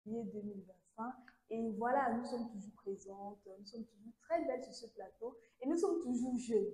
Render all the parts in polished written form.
février 2025. Et voilà, nous sommes toujours présentes, nous sommes toujours très belles sur ce plateau et nous sommes toujours jeunes.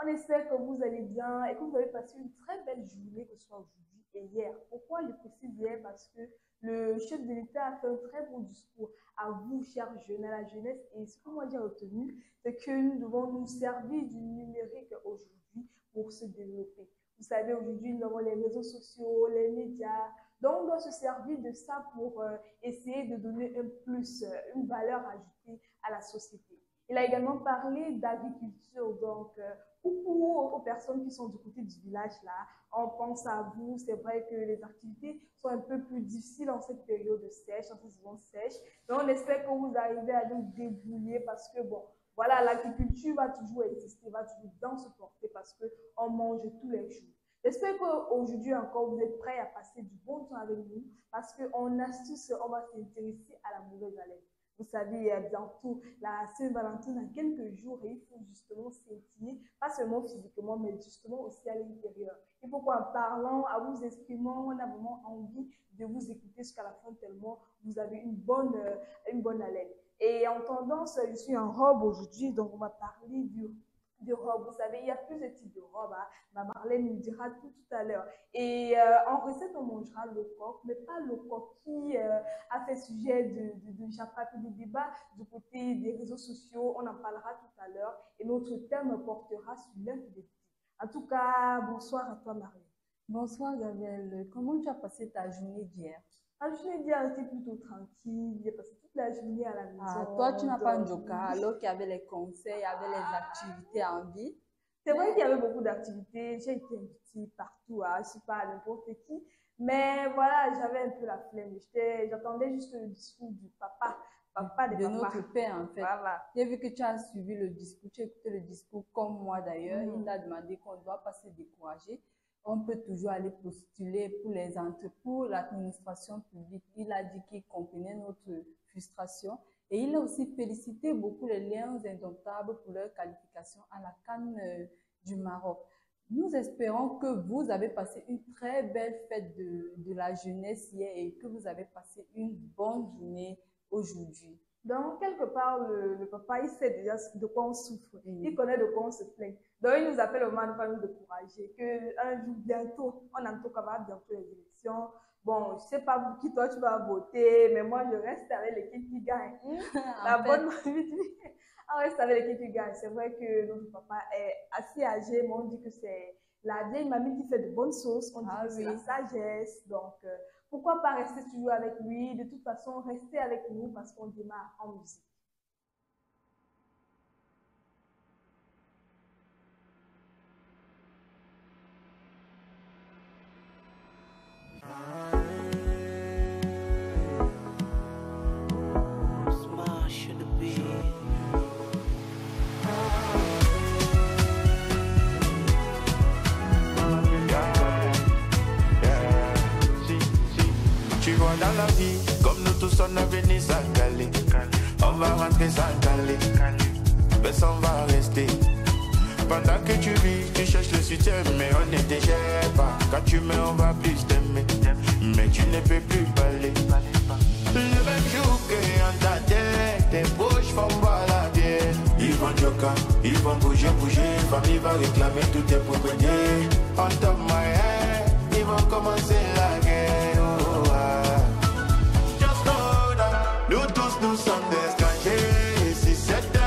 On espère que vous allez bien et que vous avez passé une très belle journée, que ce soit aujourd'hui et hier. Pourquoi je précise hier? Parce que le chef de l'État a fait un très bon discours à vous, chers jeunes, à la jeunesse. Et ce que moi j'ai retenu, c'est que nous devons nous servir du numérique aujourd'hui pour se développer. Vous savez, aujourd'hui, nous avons les réseaux sociaux, les médias. Donc, on doit se servir de ça pour essayer de donner un plus, une valeur ajoutée à la société. Il a également parlé d'agriculture. Donc, coucou aux personnes qui sont du côté du village là, on pense à vous. C'est vrai que les activités sont un peu plus difficiles en cette période de sèche, en cette saison sèche. Donc, on espère que vous arrivez à nous débrouiller parce que, bon, voilà, l'agriculture va toujours exister, va toujours bien se porter parce qu'on mange tous les jours. J'espère qu'aujourd'hui encore, vous êtes prêts à passer du bon temps avec nous parce qu'en astuce, on va s'intéresser à la mauvaise haleine. Vous savez, bientôt, la Saint-Valentin dans quelques jours et il faut justement scintiller, pas seulement physiquement, mais justement aussi à l'intérieur. Et pourquoi en parlant, à vous exprimant, on a vraiment envie de vous écouter jusqu'à la fin tellement vous avez une bonne haleine. Et en tendance, je suis en robe aujourd'hui, donc on va parler de robes. Vous savez, il y a plusieurs types de robes. Hein. Ma Marlène nous dira tout à l'heure. Et en recette, on mangera le coq, mais pas le coq qui a fait sujet de chapape de débat du côté des réseaux sociaux. On en parlera tout à l'heure. Et notre thème portera sur l'infidélité. En tout cas, bonsoir à toi, Marlène. Bonsoir, Gabrielle. Comment tu as passé ta journée d'hier? La journée d'hier était plutôt tranquille. J'ai passé toute la journée à la maison. Ah, toi, tu n'as pas un joker alors qu'il y avait les conseils, il y avait les activités en vie. C'est vrai qu'il y avait beaucoup d'activités. J'ai été invitée partout. Hein. Je ne suis pas à n'importe qui. Mais voilà, j'avais un peu la flemme. J'attendais juste le discours du papa de notre père, en fait. Voilà. J'ai vu que tu as suivi le discours, tu as écouté le discours comme moi d'ailleurs. Il t'a demandé qu'on ne doit pas se décourager. On peut toujours aller postuler pour l'administration publique. Il a dit qu'il comprenait notre frustration et il a aussi félicité beaucoup les Lions indomptables pour leur qualification à la CAN du Maroc. Nous espérons que vous avez passé une très belle fête de la jeunesse hier et que vous avez passé une bonne journée aujourd'hui. Donc, quelque part, le papa, il sait déjà de quoi on souffre. Il connaît de quoi on se plaint. Donc, il nous appelle au moment de nous décourager. Qu'un jour, bientôt, on entend qu'on va bientôt les élections. Bon, je ne sais pas pour qui toi tu vas voter, mais moi, je reste avec l'équipe qui gagne. La bonne on reste avec l'équipe qui gagne. C'est vrai que notre papa est assez âgé, mais on dit que c'est la vieille mamie qui fait de bonnes sauces. On dit que c'est la sagesse. Donc, pourquoi pas rester toujours avec lui? De toute façon, restez avec nous parce qu'on démarre en musique. Dans la vie, comme nous tous on a venu s'engaler, on va rentrer s'engaler, personne va rester. Pendant que tu vis, tu cherches le soutien, mais on ne te gère pas. Quand tu mets, on va plus t'aimer, mais tu ne peux plus parler. Le même jour qu'on t'a dit, tes bouches font boire la bière. Ils vont joker, ils vont bouger, famille va réclamer tout tes propriétés. On top my head, ils vont commencer la guerre. Nous tous, nous sommes des étrangers. Si c'était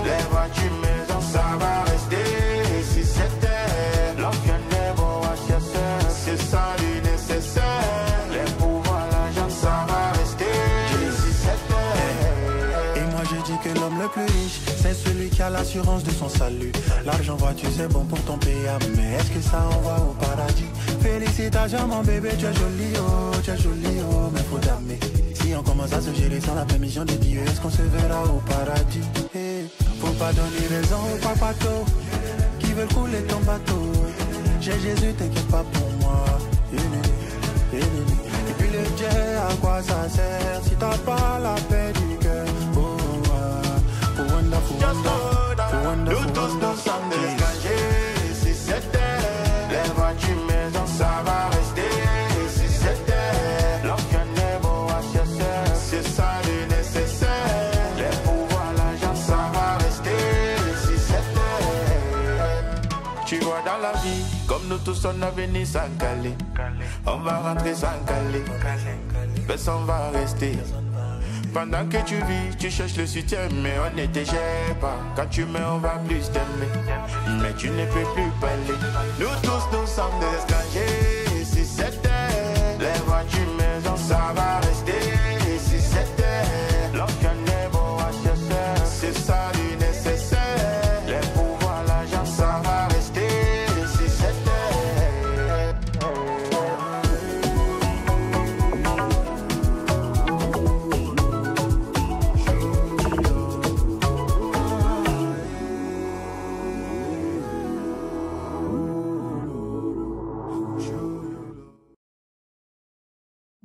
les voitures maison, ça va rester. Si c'était l'ancien des bons HSS, c'est ça le nécessaire. Les pouvoirs, l'argent, ça va rester. Si c'était. Et moi je dis que l'homme le plus riche, c'est celui qui a l'assurance de son salut. L'argent, vois-tu, c'est bon pour ton PA, mais est-ce que ça envoie au paradis? Félicitations mon bébé, tu es joli oh, mais faut t'aimer. Si on commence à se gérer sans la permission de Dieu, est-ce qu'on se verra au paradis? Hey, faut pas donner raison aux papatos qui veulent couler ton bateau. J'ai Jésus, t'inquiète pas pour moi. Et puis le Dieu, à quoi ça sert si t'as pas la paix du cœur? Oh, wonderful, nous tous, nous sommes des étrangers. Si c'était les voitures maison, ça va rester. Si c'était l'ancien des beaux HSS, tous on a venu sans caler. On va rentrer sans caler. Personne va rester. Pendant que tu vis, tu cherches le soutien, mais on ne te gère pas. Quand tu mets, on va plus t'aimer. Mais tu ne peux plus parler. Nous tous, nous sommes des étrangers. Si c'était les voitures, maison, ça va rester. Si c'était lorsqu'un est beau à chercher, c'est ça du nécessaire. Les pouvoirs, l'argent, ça va rester. Si c'était.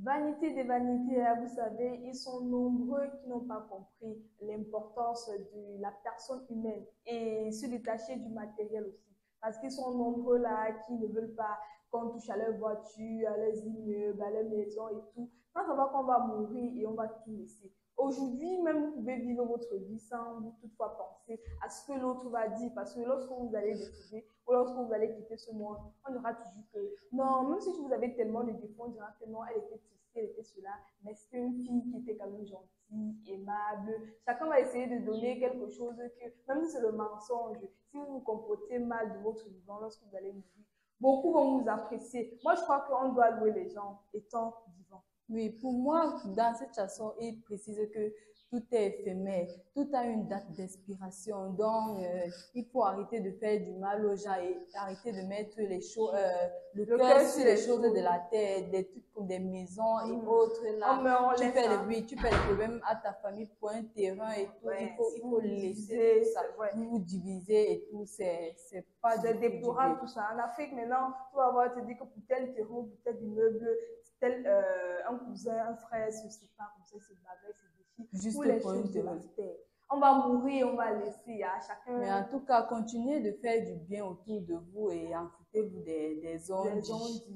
Vanité des vanités, hein, vous savez, ils sont nombreux qui n'ont pas compris l'importance de la personne humaine et se détacher du matériel aussi. Parce qu'ils sont nombreux là qui ne veulent pas qu'on touche à leur voiture, à leurs immeubles, à leur maison et tout. Sans savoir qu'on va mourir et on va tout laisser. Aujourd'hui, même vous pouvez vivre votre vie sans vous toutefois penser à ce que l'autre va dire. Parce que lorsque vous allez décider ou lorsque vous allez quitter ce monde, on aura toujours que non, même si vous avez tellement de défauts, on dira que non, elle était ceci, elle était cela, mais c'était une fille qui était quand même gentille, aimable. Chacun va essayer de donner quelque chose que, même si c'est le mensonge, si vous vous comportez mal de votre vivant lorsque vous allez mourir, beaucoup vont vous apprécier. Moi, je crois qu'on doit louer les gens étant vivants. Oui, pour moi, dans cette chanson, il précise que tout est éphémère, tout a une date d'expiration. Donc, il faut arrêter de faire du mal aux gens et arrêter de mettre les choses, le cœur sur les choses de la terre, des trucs comme des maisons et autres. Là, tu fais le problème à ta famille pour un terrain et tout. Ouais, il faut laisser tout ça. Ouais. Vous vous divisez et tout. C'est pas C'est déplorable tout ça. En Afrique, maintenant, tu vas voir, te dire que pour tel terreau, pour tel immeuble, tel un cousin, un frère se sépare comme ça, se bagaille, se déchire. Juste pour les pour choses de la une terre. On va mourir, on va laisser à chacun. Mais en tout cas, continuez de faire du bien autour de vous et en foutez-vous des ondes.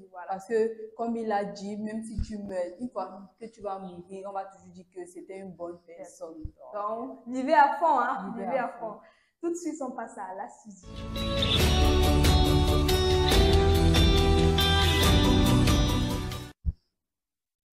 Voilà. Parce que, comme il a dit, même si tu meurs, une fois que tu vas mourir, on va toujours dire que c'était une bonne personne. Donc, vivez à fond, hein. Vivez à fond. Tout de suite, on passe à la suite.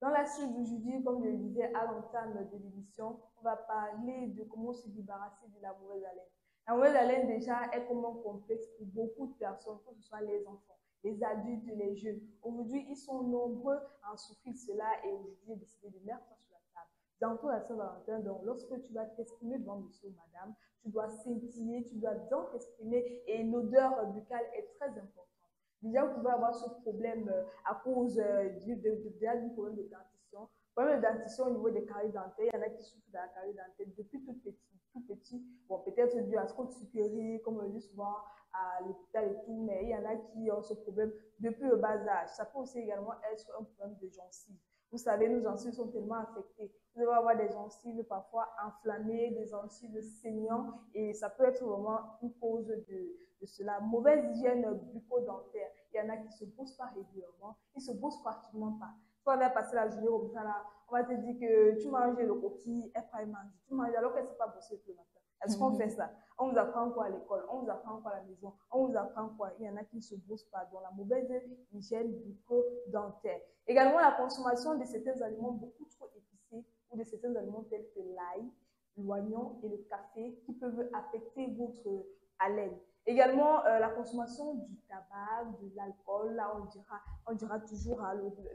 Dans la suite d'aujourd'hui, comme je le disais à l'entame de l'émission, on va parler de comment se débarrasser de la mauvaise haleine. La mauvaise haleine, déjà, est comme un complexe pour beaucoup de personnes, que ce soit les enfants, les adultes, les jeunes. Aujourd'hui, ils sont nombreux à en souffrir de cela et aujourd'hui, j'ai décidé de mettre ça sur la table. Bientôt la Saint-Valentin, donc lorsque tu vas t'exprimer devant monsieur ou madame, tu dois scintiller, tu dois bien t'exprimer et l'odeur buccale est très importante. Déjà, vous pouvez avoir ce problème à cause du problème de dentition. Le problème de dentition au niveau des caries dentaires, il y en a qui souffrent de la carie dentaire depuis tout petit. Bon, peut-être dû à ce sucrerie, comme on le dit souvent à l'hôpital et tout, mais il y en a qui ont ce problème depuis le bas âge. Ça peut aussi également être un problème de gencives. Vous savez, nos gencives sont tellement affectées. Vous devez avoir des gencives parfois enflammées, des gencives saignantes, et ça peut être vraiment une cause de cela. Mauvaise hygiène bucco-dentaire. Il y en a qui se bossent pas régulièrement, ils ne se bossent pratiquement pas. Toi, on va passer la journée comme ça, là, on va te dire que tu manges le coquille, elle pas manger. Tu manges alors qu'elle ne sait pas bosser le matin. Est-ce qu'on fait ça? On vous apprend quoi à l'école? On vous apprend quoi à la maison? On vous apprend quoi? Il y en a qui ne se bossent pas, dans la mauvaise hygiène bucco-dentaire. Également, la consommation de certains aliments beaucoup trop épicés ou de certains aliments tels que l'ail, l'oignon et le café qui peuvent affecter votre haleine. Également, la consommation du tabac, de l'alcool, là on dira toujours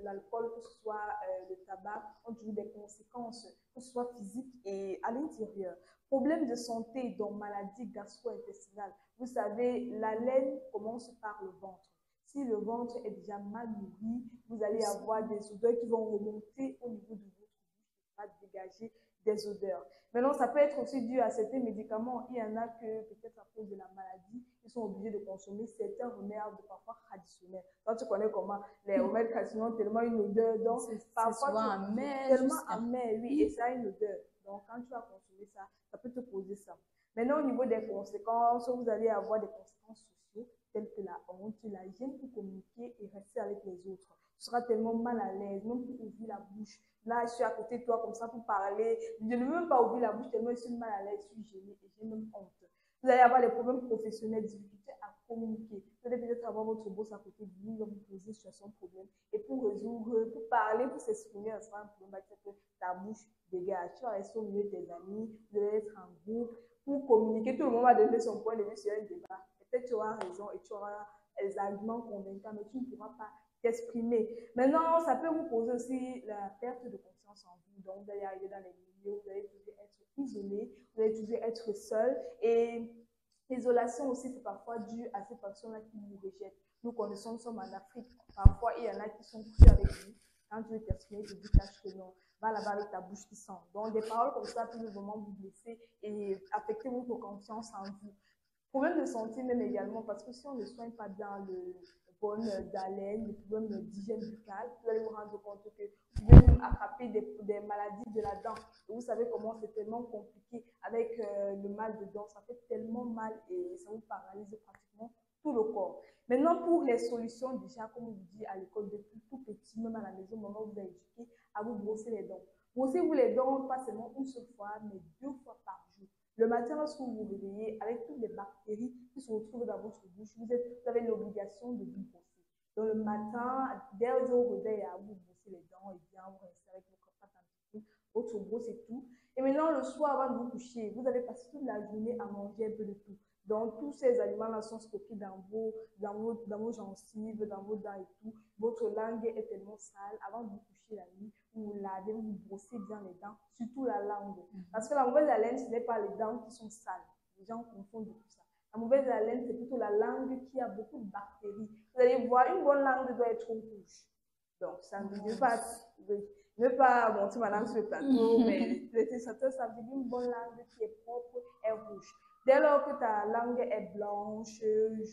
l'alcool, que ce soit le tabac, on a toujours des conséquences, que ce soit physiques et à l'intérieur. Problème de santé, donc maladie gastro-intestinale. Vous savez, la laine commence par le ventre. Si le ventre est déjà mal nourri, vous allez avoir des odeurs qui vont remonter au niveau de votre bouche, qui va dégager des odeurs. Maintenant, ça peut être aussi dû à certains médicaments. Il y en a que, peut-être à cause de la maladie, ils sont obligés de consommer certains remèdes parfois traditionnels. Quand tu connais comment les remèdes traditionnels ont tellement une odeur, donc parfois souvent amer, tellement amer, oui, et ça a une odeur. Donc, quand tu vas consommer ça, ça peut te causer ça. Maintenant, au niveau des conséquences, vous allez avoir des conséquences sociales telles que la honte, la gêne pour communiquer et rester avec les autres. Tu seras tellement mal à l'aise, même pour ouvrir la bouche. Là, je suis à côté de toi comme ça pour parler. Je ne veux même pas ouvrir la bouche tellement je suis mal à l'aise, je suis gênée et j'ai même honte. Vous allez avoir des problèmes professionnels, difficultés à communiquer. Vous allez peut-être avoir votre boss à côté de vous, il va vous poser sur son problème. Et pour résoudre, pour parler, pour s'exprimer, ça sera un problème, que ta bouche dégage. Tu vas rester au milieu de tes amis, vous allez être en groupe. Pour communiquer, tout le monde va donner son point de vue sur un débat. Peut-être tu auras raison et tu auras des arguments convaincants, mais tu ne pourras pas t'exprimer. Maintenant, ça peut vous poser aussi la perte de confiance en vous. Donc, vous allez arriver dans les milieux, vous allez toujours être isolé, vous allez toujours être seul. Et l'isolation aussi, c'est parfois dû à ces personnes-là qui nous rejettent. Nous connaissons, nous sommes en Afrique. Parfois, il y en a qui sont crus avec vous. Quand tu veux t'exprimer, tu dis cache que non. Va là-bas avec ta bouche qui sent. Donc, des paroles comme ça peuvent vraiment vous blesser et affecter votre confiance en vous. Problème de santé même également, parce que si on ne soigne pas bien le bon d'haleine, le problème d'hygiène buccale, vous allez vous rendre compte que vous pouvez même attraper des maladies de la dent. Et vous savez comment c'est tellement compliqué avec le mal de dents. Ça fait tellement mal et ça vous paralyse pratiquement tout le corps. Maintenant, pour les solutions, déjà, comme on vous dit à l'école, depuis tout petit, même à la maison, maman vous a éduqué à vous brosser les dents. Brossez-vous les dents, pas seulement une seule fois, mais 2 fois par jour. Le matin, lorsque vous vous réveillez, avec toutes les bactéries qui se retrouvent dans votre bouche, vous avez l'obligation de vous brosser. Donc, le matin, dès que vous vous réveillez, vous brossez les dents et bien vous restez avec votre pâte dentifrice, votre brosse et tout. Et maintenant, le soir, avant de vous coucher, vous allez passer toute la journée à manger un peu de tout. Donc, tous ces aliments-là sont stockés dans vos gencives, dans vos dents et tout. Votre langue est tellement sale. Avant de vous coucher la nuit, vous lavez, vous brossez bien les dents, surtout la langue. Parce que la mauvaise haleine, ce n'est pas les dents qui sont sales. Les gens confondent tout ça. La mauvaise haleine, c'est plutôt la langue qui a beaucoup de bactéries. Vous allez voir, une bonne langue doit être rouge. Donc, ça ne veut pas monter ma langue sur le plateau, mais ça veut dire une bonne langue qui est propre et rouge. Dès lors que ta langue est blanche,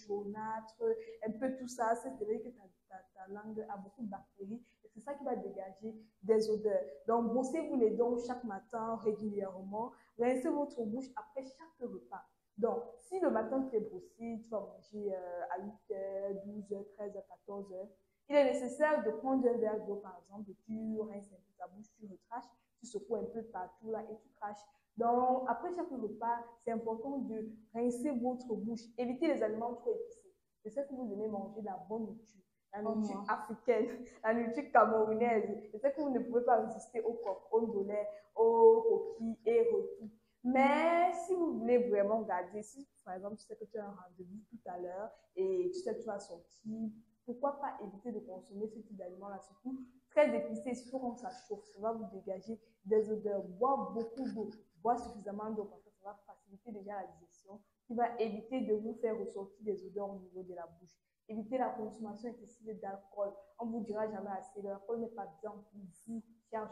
jaunâtre, un peu tout ça, c'est vrai que ta langue a beaucoup de bactéries et c'est ça qui va dégager des odeurs. Donc, brossez-vous les dents chaque matin régulièrement. Rincez votre bouche après chaque repas. Donc, si le matin tu es brossé, tu vas manger à 8h, 12h, 13h, 14h, il est nécessaire de prendre un verre d'eau par exemple, et tu rinces un peu ta bouche, tu retraches, tu secoues un peu partout là et tu craches. Donc, après chaque repas, c'est important de rincer votre bouche. Évitez les aliments trop épicés. Je sais que vous aimez manger de la bonne nourriture, la nourriture africaine, la nourriture camerounaise. Je sais que vous ne pouvez pas résister aux coques, au lait, aux coquilles et au tout. Mais si vous voulez vraiment garder, si par exemple tu sais que tu as un rendez-vous tout à l'heure et tu sais que tu vas sortir, pourquoi pas éviter de consommer ce type d'aliments-là, surtout très épicé, surtout quand ça chauffe, ça va vous dégager des odeurs. Boire beaucoup d'eau, boire suffisamment d'eau parce que ça va faciliter déjà la digestion, qui va éviter de vous faire ressortir des odeurs au niveau de la bouche. Évitez la consommation excessive d'alcool. On ne vous dira jamais assez, l'alcool n'est pas bien pour vous,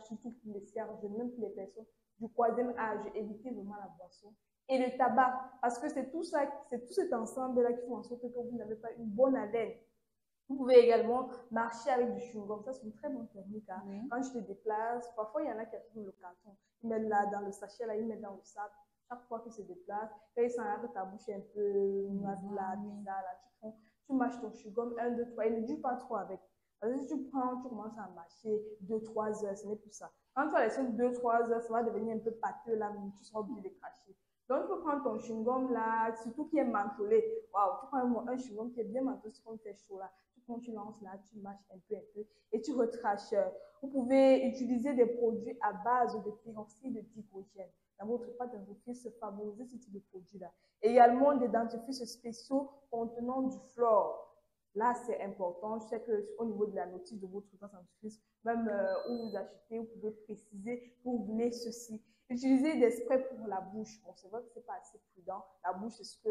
surtout pour les jeunes, même pour les personnes du 3e âge. Évitez vraiment la boisson. Et le tabac, parce que c'est tout ça, c'est tout cet ensemble-là qui fait en sorte que vous n'avez pas une bonne haleine. Vous pouvez également marcher avec du chewing-gum. Ça, c'est une très bonne technique. Hein. Oui. Quand je te déplace, parfois, il y en a qui trouvent le carton. Ils mettent là dans le sachet, là, ils mettent dans le sac. Chaque fois qu'ils se déplacent, quand ils sentent que ta bouche est un peu bizarre, là, tu mâches ton chewing-gum 1, 2, 3. Et ne dure pas trop avec. Parce que si tu prends, tu commences à mâcher 2-3 heures, ce n'est plus ça. Quand tu vas laisser 2-3 heures, ça va devenir un peu pâteux, là, mais tu seras obligé de cracher. Donc, tu peux prendre ton chewing-gum là, surtout qui est mentholé. Waouh, tu prends un chewing-gum qui est bien mentholé, c'est comme c'est chaud là. Tu lances là, tu mâches un peu et tu retraches. Vous pouvez utiliser des produits à base de peroxyde d'hydrogène. Dans votre pâte dentifrice, favoriser ce type de produit-là. Également, des dentifrices spéciaux contenant du fluor. Là, c'est important. Je sais qu'au niveau de la notice de votre dentifrice, même où vous achetez, vous pouvez préciser que vous voulez ceci. Utilisez des sprays pour la bouche. Bon, c'est vrai que ce n'est pas assez prudent. La bouche, c'est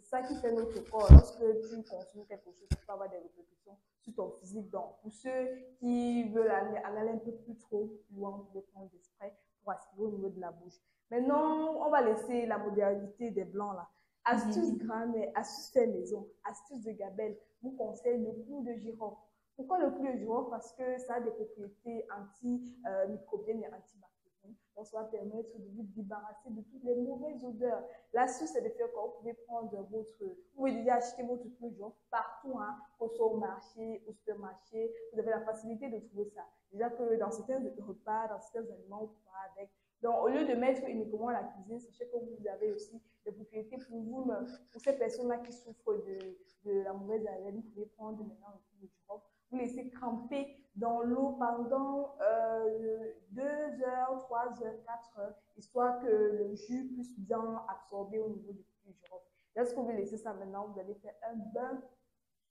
ça qui fait notre corps. Lorsque tu consommes quelque chose, tu peux avoir des répercussions sur ton physique. Donc, pour ceux qui veulent aller un peu plus loin, vous pouvez prendre des sprays pour aspirer au niveau de la bouche. Maintenant, on va laisser la modernité des blancs là. Astuce grand-mère, astuce fait maison, astuce de Gabelle, vous conseille le clou de girofle. Pourquoi le clou de girofle? Parce que ça a des propriétés antimicrobiennes et antibactériennes. Donc, Donc, ça va permettre de vous débarrasser de toutes les mauvaises odeurs. L'astuce, c'est de faire quoi? Vous pouvez prendre vous pouvez déjà acheter votre pull du genre partout, hein, que ce soit au marché, au supermarché. Vous avez la facilité de trouver ça. Déjà que dans certains repas, dans certains aliments, vous pouvez avec. Donc, au lieu de mettre uniquement la cuisine, sachez que vous avez aussi des propriétés pour vous, pour ces personnes-là qui souffrent de la mauvaise haleine. Vous pouvez prendre maintenant le pull du girofle, vous laissez tremper dans l'eau pendant 2 heures, 3 heures, 4 heures, histoire que le jus puisse bien absorber au niveau du girofle. Lorsque vous laissez ça maintenant, vous allez faire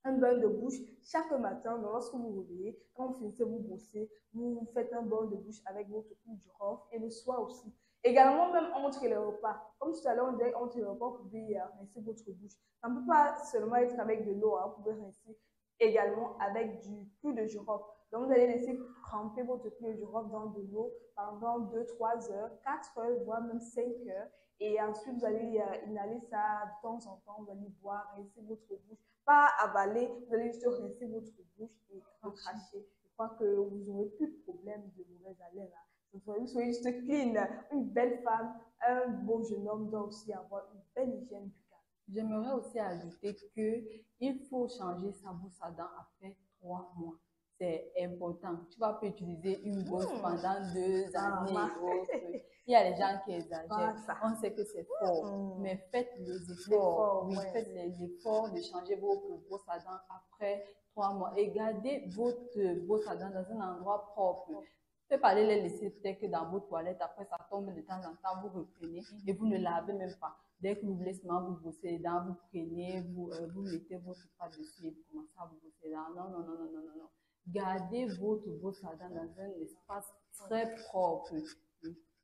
un bain de bouche chaque matin. Donc, lorsque vous vous réveillez, quand vous finissez vous brosser, vous faites un bain de bouche avec votre cul du girofle et le soir aussi. Également, même entre les repas. Comme tout à l'heure, on disait entre les repas, vous pouvez rincer votre bouche. Ça ne peut pas seulement être avec de l'eau, hein, vous pouvez rincer également avec du cul de girofle. Donc, vous allez laisser tremper votre cul de girofle dans de l'eau pendant 2, 3 heures, 4 heures, voire même 5 heures. Et ensuite, vous allez inhaler ça de temps en temps, vous allez boire, rincer votre bouche. Pas avaler, vous allez juste rincer votre bouche et cracher. Je crois que vous n'aurez plus de problème de mauvaise haleine. Vous soyez juste clean. Une belle femme, un beau jeune homme doit aussi avoir une belle hygiène buccale. J'aimerais aussi ajouter qu'il faut changer sa brosse à dents après 3 mois. C'est important. Tu vas pas utiliser une brosse pendant 2 années. Il y a les gens qui exagèrent. On sait que c'est fort, mais faites les efforts. Oui, faites les efforts de changer votre brosse à dents après 3 mois et gardez votre brosse à dents dans un endroit propre. Ne pas aller les laisser tel que dans vos toilettes. Après, ça tombe de temps en temps, vous reprenez et vous ne lavez même pas. Dès que vous voulez seulement vous brosser les dents, vous prenez, vous mettez votre pâte dessus et vous commencez à vous brosser les dents. Non, non, non, non, non, non, non. Gardez votre brosse à dents dans un espace très propre.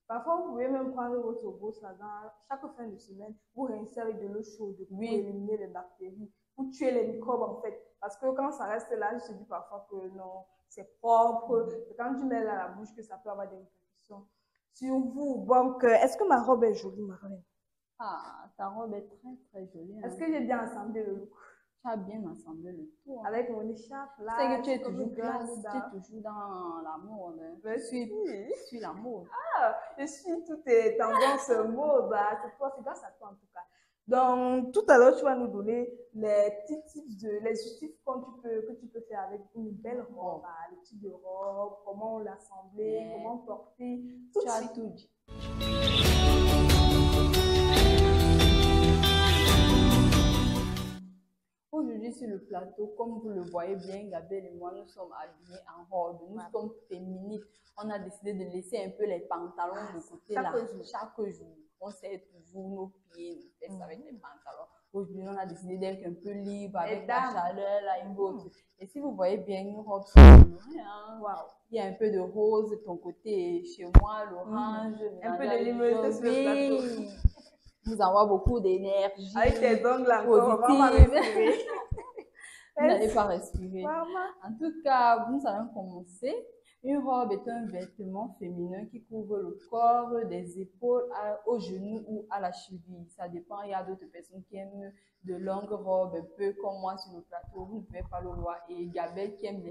Parfois, vous pouvez même prendre votre brosse à dents. Chaque fin de semaine, vous rincez avec de l'eau chaude pour éliminer les bactéries, pour tuer les microbes en fait. Parce que quand ça reste là, je te dis parfois que non, c'est propre. Et quand tu mets là la bouche, que ça peut avoir des répercussions sur vous. Donc, est-ce que ma robe est jolie, Marlène? Ah, ta robe est très très jolie. Est-ce que j'ai bien assemblé le look? Tu as bien assemblé le tout. Avec mon écharpe là. C'est que tu es toujours classe, tu es toujours dans la mode. Je suis la mode. Ah, je suis toutes les tendances mode. C'est grâce à toi en tout cas. Donc, tout à l'heure, tu vas nous donner les petits tips, les justifs que tu peux faire avec une belle robe. Les types de robe, comment l'assembler, comment porter. Tu as tout dit. Aujourd'hui sur le plateau, comme vous le voyez bien, Gabriel et moi, nous sommes habillés en robe, nous sommes féminines. On a décidé de laisser un peu les pantalons de côté chaque jour. On sait toujours nos pieds, nos fesses avec les pantalons. Aujourd'hui, on a décidé d'être un peu libre avec la chaleur, la autre. Et si vous voyez bien, une robe colorée, hein, il y a un peu de rose de ton côté, chez moi, l'orange, un peu de luminosité sur le plateau. Vous envoie beaucoup d'énergie. Avec tes ongles encore, on va respirer. Vous n'allez pas respirer. En tout cas, nous allons commencer. Une robe est un vêtement féminin qui couvre le corps des épaules aux genoux ou à la cheville. Ça dépend. Il y a d'autres personnes qui aiment de longues robes, un peu comme moi sur le plateau. Vous ne pouvez pas le voir. Et Gabel qui aime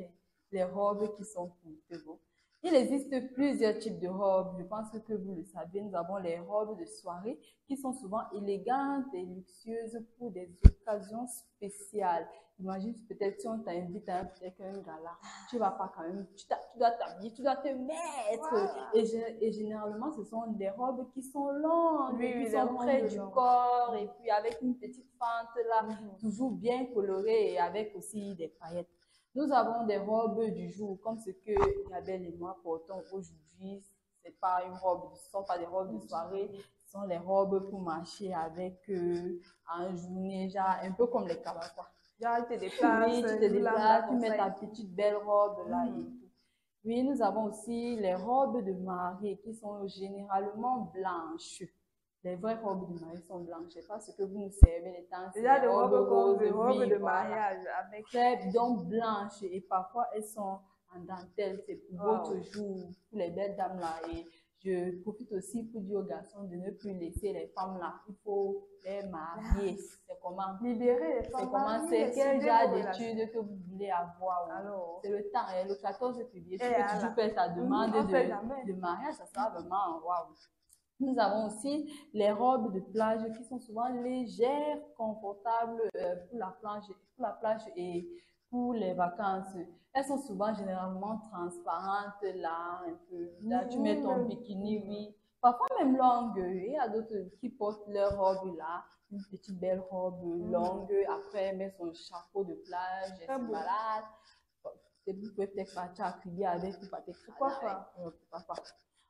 les robes qui sont courtes. Bon. Il existe plusieurs types de robes. Je pense que vous le savez. Nous avons les robes de soirée qui sont souvent élégantes et luxueuses pour des occasions spéciales. Imagine peut-être si on t'invite à peut-être un gala, tu vas pas quand même, tu dois t'habiller, tu dois te mettre. Et généralement, ce sont des robes qui sont longues, qui sont près du corps et puis avec une petite fente là, toujours bien colorée et avec aussi des paillettes. Nous avons des robes du jour, comme ce que Gabriel et moi portons aujourd'hui. Ce sont pas des robes de soirée, ce sont les robes pour marcher avec en journée, genre un peu comme les Kabakwa. Genre, tu te déplaces, tu mets ta petite belle robe là et tout. Oui, nous avons aussi les robes de mariée qui sont généralement blanches. Les vraies robes de mariée sont blanches. Je ne sais pas ce que vous nous servez les temps. Déjà des robes roses, des robes de mariage avec très donc blanches et parfois elles sont en dentelle. C'est pour votre jour, pour les belles dames là. Et Je profite aussi pour dire aux garçons de ne plus laisser les femmes là. Il faut les marier. C'est comment? Libérer les C'est femmes. comment? C'est quel genre d'études que vous voulez avoir? Alors, C'est le temps. Et le 14 février, tu Et peux voilà. toujours faire ta demande on sait jamais. de mariage. Ça sera vraiment waouh. Nous avons aussi les robes de plage qui sont souvent légères, confortables pour la plage et pour les vacances. Elles sont souvent généralement transparentes là, un peu. Là, tu mets ton bikini, oui. Parfois même longue. Il y a d'autres qui portent leur robe là, une petite belle robe longue. Après, elle met son chapeau de plage, elle se balade. Vous pouvez peut-être partir à crier avec ou pas Pourquoi pas? Pourquoi pas?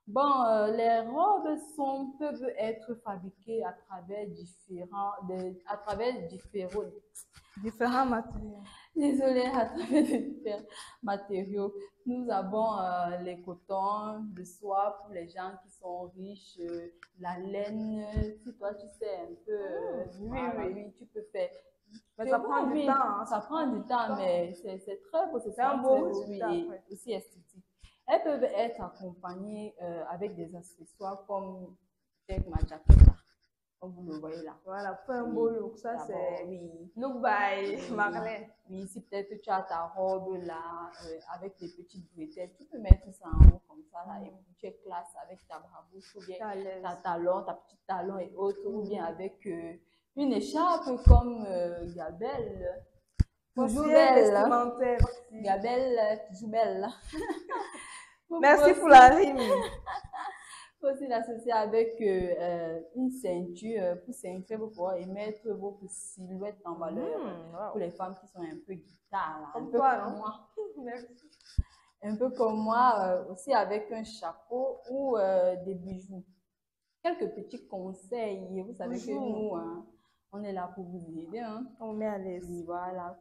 Bon, les robes peuvent être fabriquées à travers différents matériaux. Désolée, à travers différents matériaux. Nous avons les cotons, le soie pour les gens qui sont riches, la laine, si toi tu sais un peu, oui, tu peux faire. Mais ça prend du temps. Hein. Ça prend du temps, mais c'est très beau, c'est un beau résultat, oui, et aussi esthétique. Elles peuvent être accompagnées avec des accessoires comme ma jaquette là, comme vous le voyez là. Voilà, pour un beau look, ça c'est look by Marlène. Oui, si peut-être tu as ta robe là avec des petites bretelles, tu peux mettre ça en haut comme ça là et puis tu es classe avec ta barbouche ou bien ta talon, ta petite talon et autres, ou bien avec une écharpe comme Gabelle. Toujours belle. Gabelle, toujours belle. Merci pour la rime. Il faut aussi l'associer avec une ceinture pour ceinturer vos corps et mettre votre silhouette en valeur pour les femmes qui sont un peu guitare. Là. Comme toi, non? Moi. Merci. Un peu comme moi, aussi avec un chapeau ou des bijoux. Quelques petits conseils. Vous savez que nous, on est là pour vous aider. Hein. On met à l'aise. Voilà.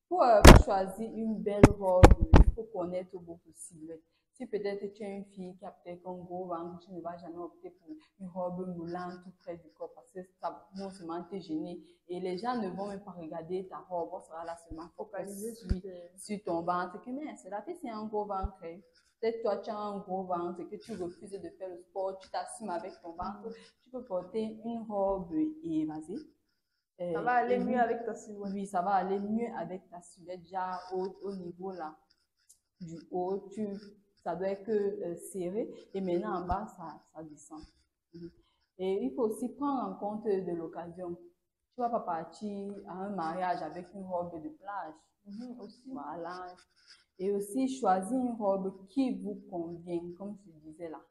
Pour choisir une belle robe, il faut connaître votre silhouette. Si peut-être tu es une fille qui a peut-être un gros ventre, tu ne vas jamais opter pour une robe moulante tout près du corps parce que ça va non seulement te gêner et les gens ne vont même pas regarder ta robe, on sera là seulement focalisé sur ton ventre. Mais c'est la fille, c'est un gros ventre. Peut-être toi tu as un gros ventre et que tu refuses de faire le sport, tu t'assumes avec ton ventre, tu peux porter une robe évasée. Ça va aller mieux avec ta silhouette. Oui, ça va aller mieux avec ta silhouette déjà au niveau là du haut. Ça doit être que serré et maintenant en bas, ça descend. Et il faut aussi prendre en compte de l'occasion. Tu ne vas pas partir à un mariage avec une robe de plage. Aussi. Voilà. Et aussi choisir une robe qui vous convient, comme je disais là.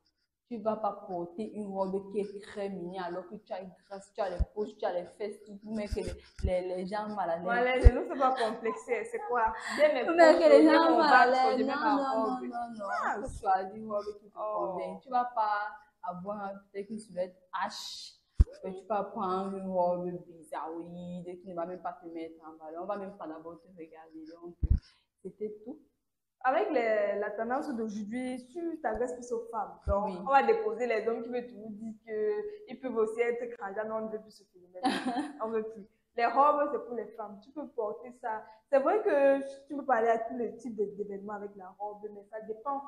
Tu ne vas pas porter une robe qui est très mignonne alors que tu as une graisse, tu as les poches, tu as les fesses, tu mets que les jambes mal à l'aise. Voilà, je ne sais pas complexer, c'est quoi? Tu mets que les jambes mal à l'aise. Non. Il faut choisir une robe qui te convient. Tu ne vas pas avoir peut-être une silhouette H. Tu vas prendre une robe bizarroïde qui ne va même pas te mettre en valeur. On ne va même pas d'abord te regarder. Donc, c'était tout. Avec la tendance d'aujourd'hui, tu t'adresses plus aux femmes. Donc, on va déposer les hommes qui veulent toujours dire qu'ils peuvent aussi être craquants. Non, on ne veut plus ce phénomène. On ne veut plus. Les robes, c'est pour les femmes. Tu peux porter ça. C'est vrai que tu peux parler à tous les types d'événements avec la robe, mais ça dépend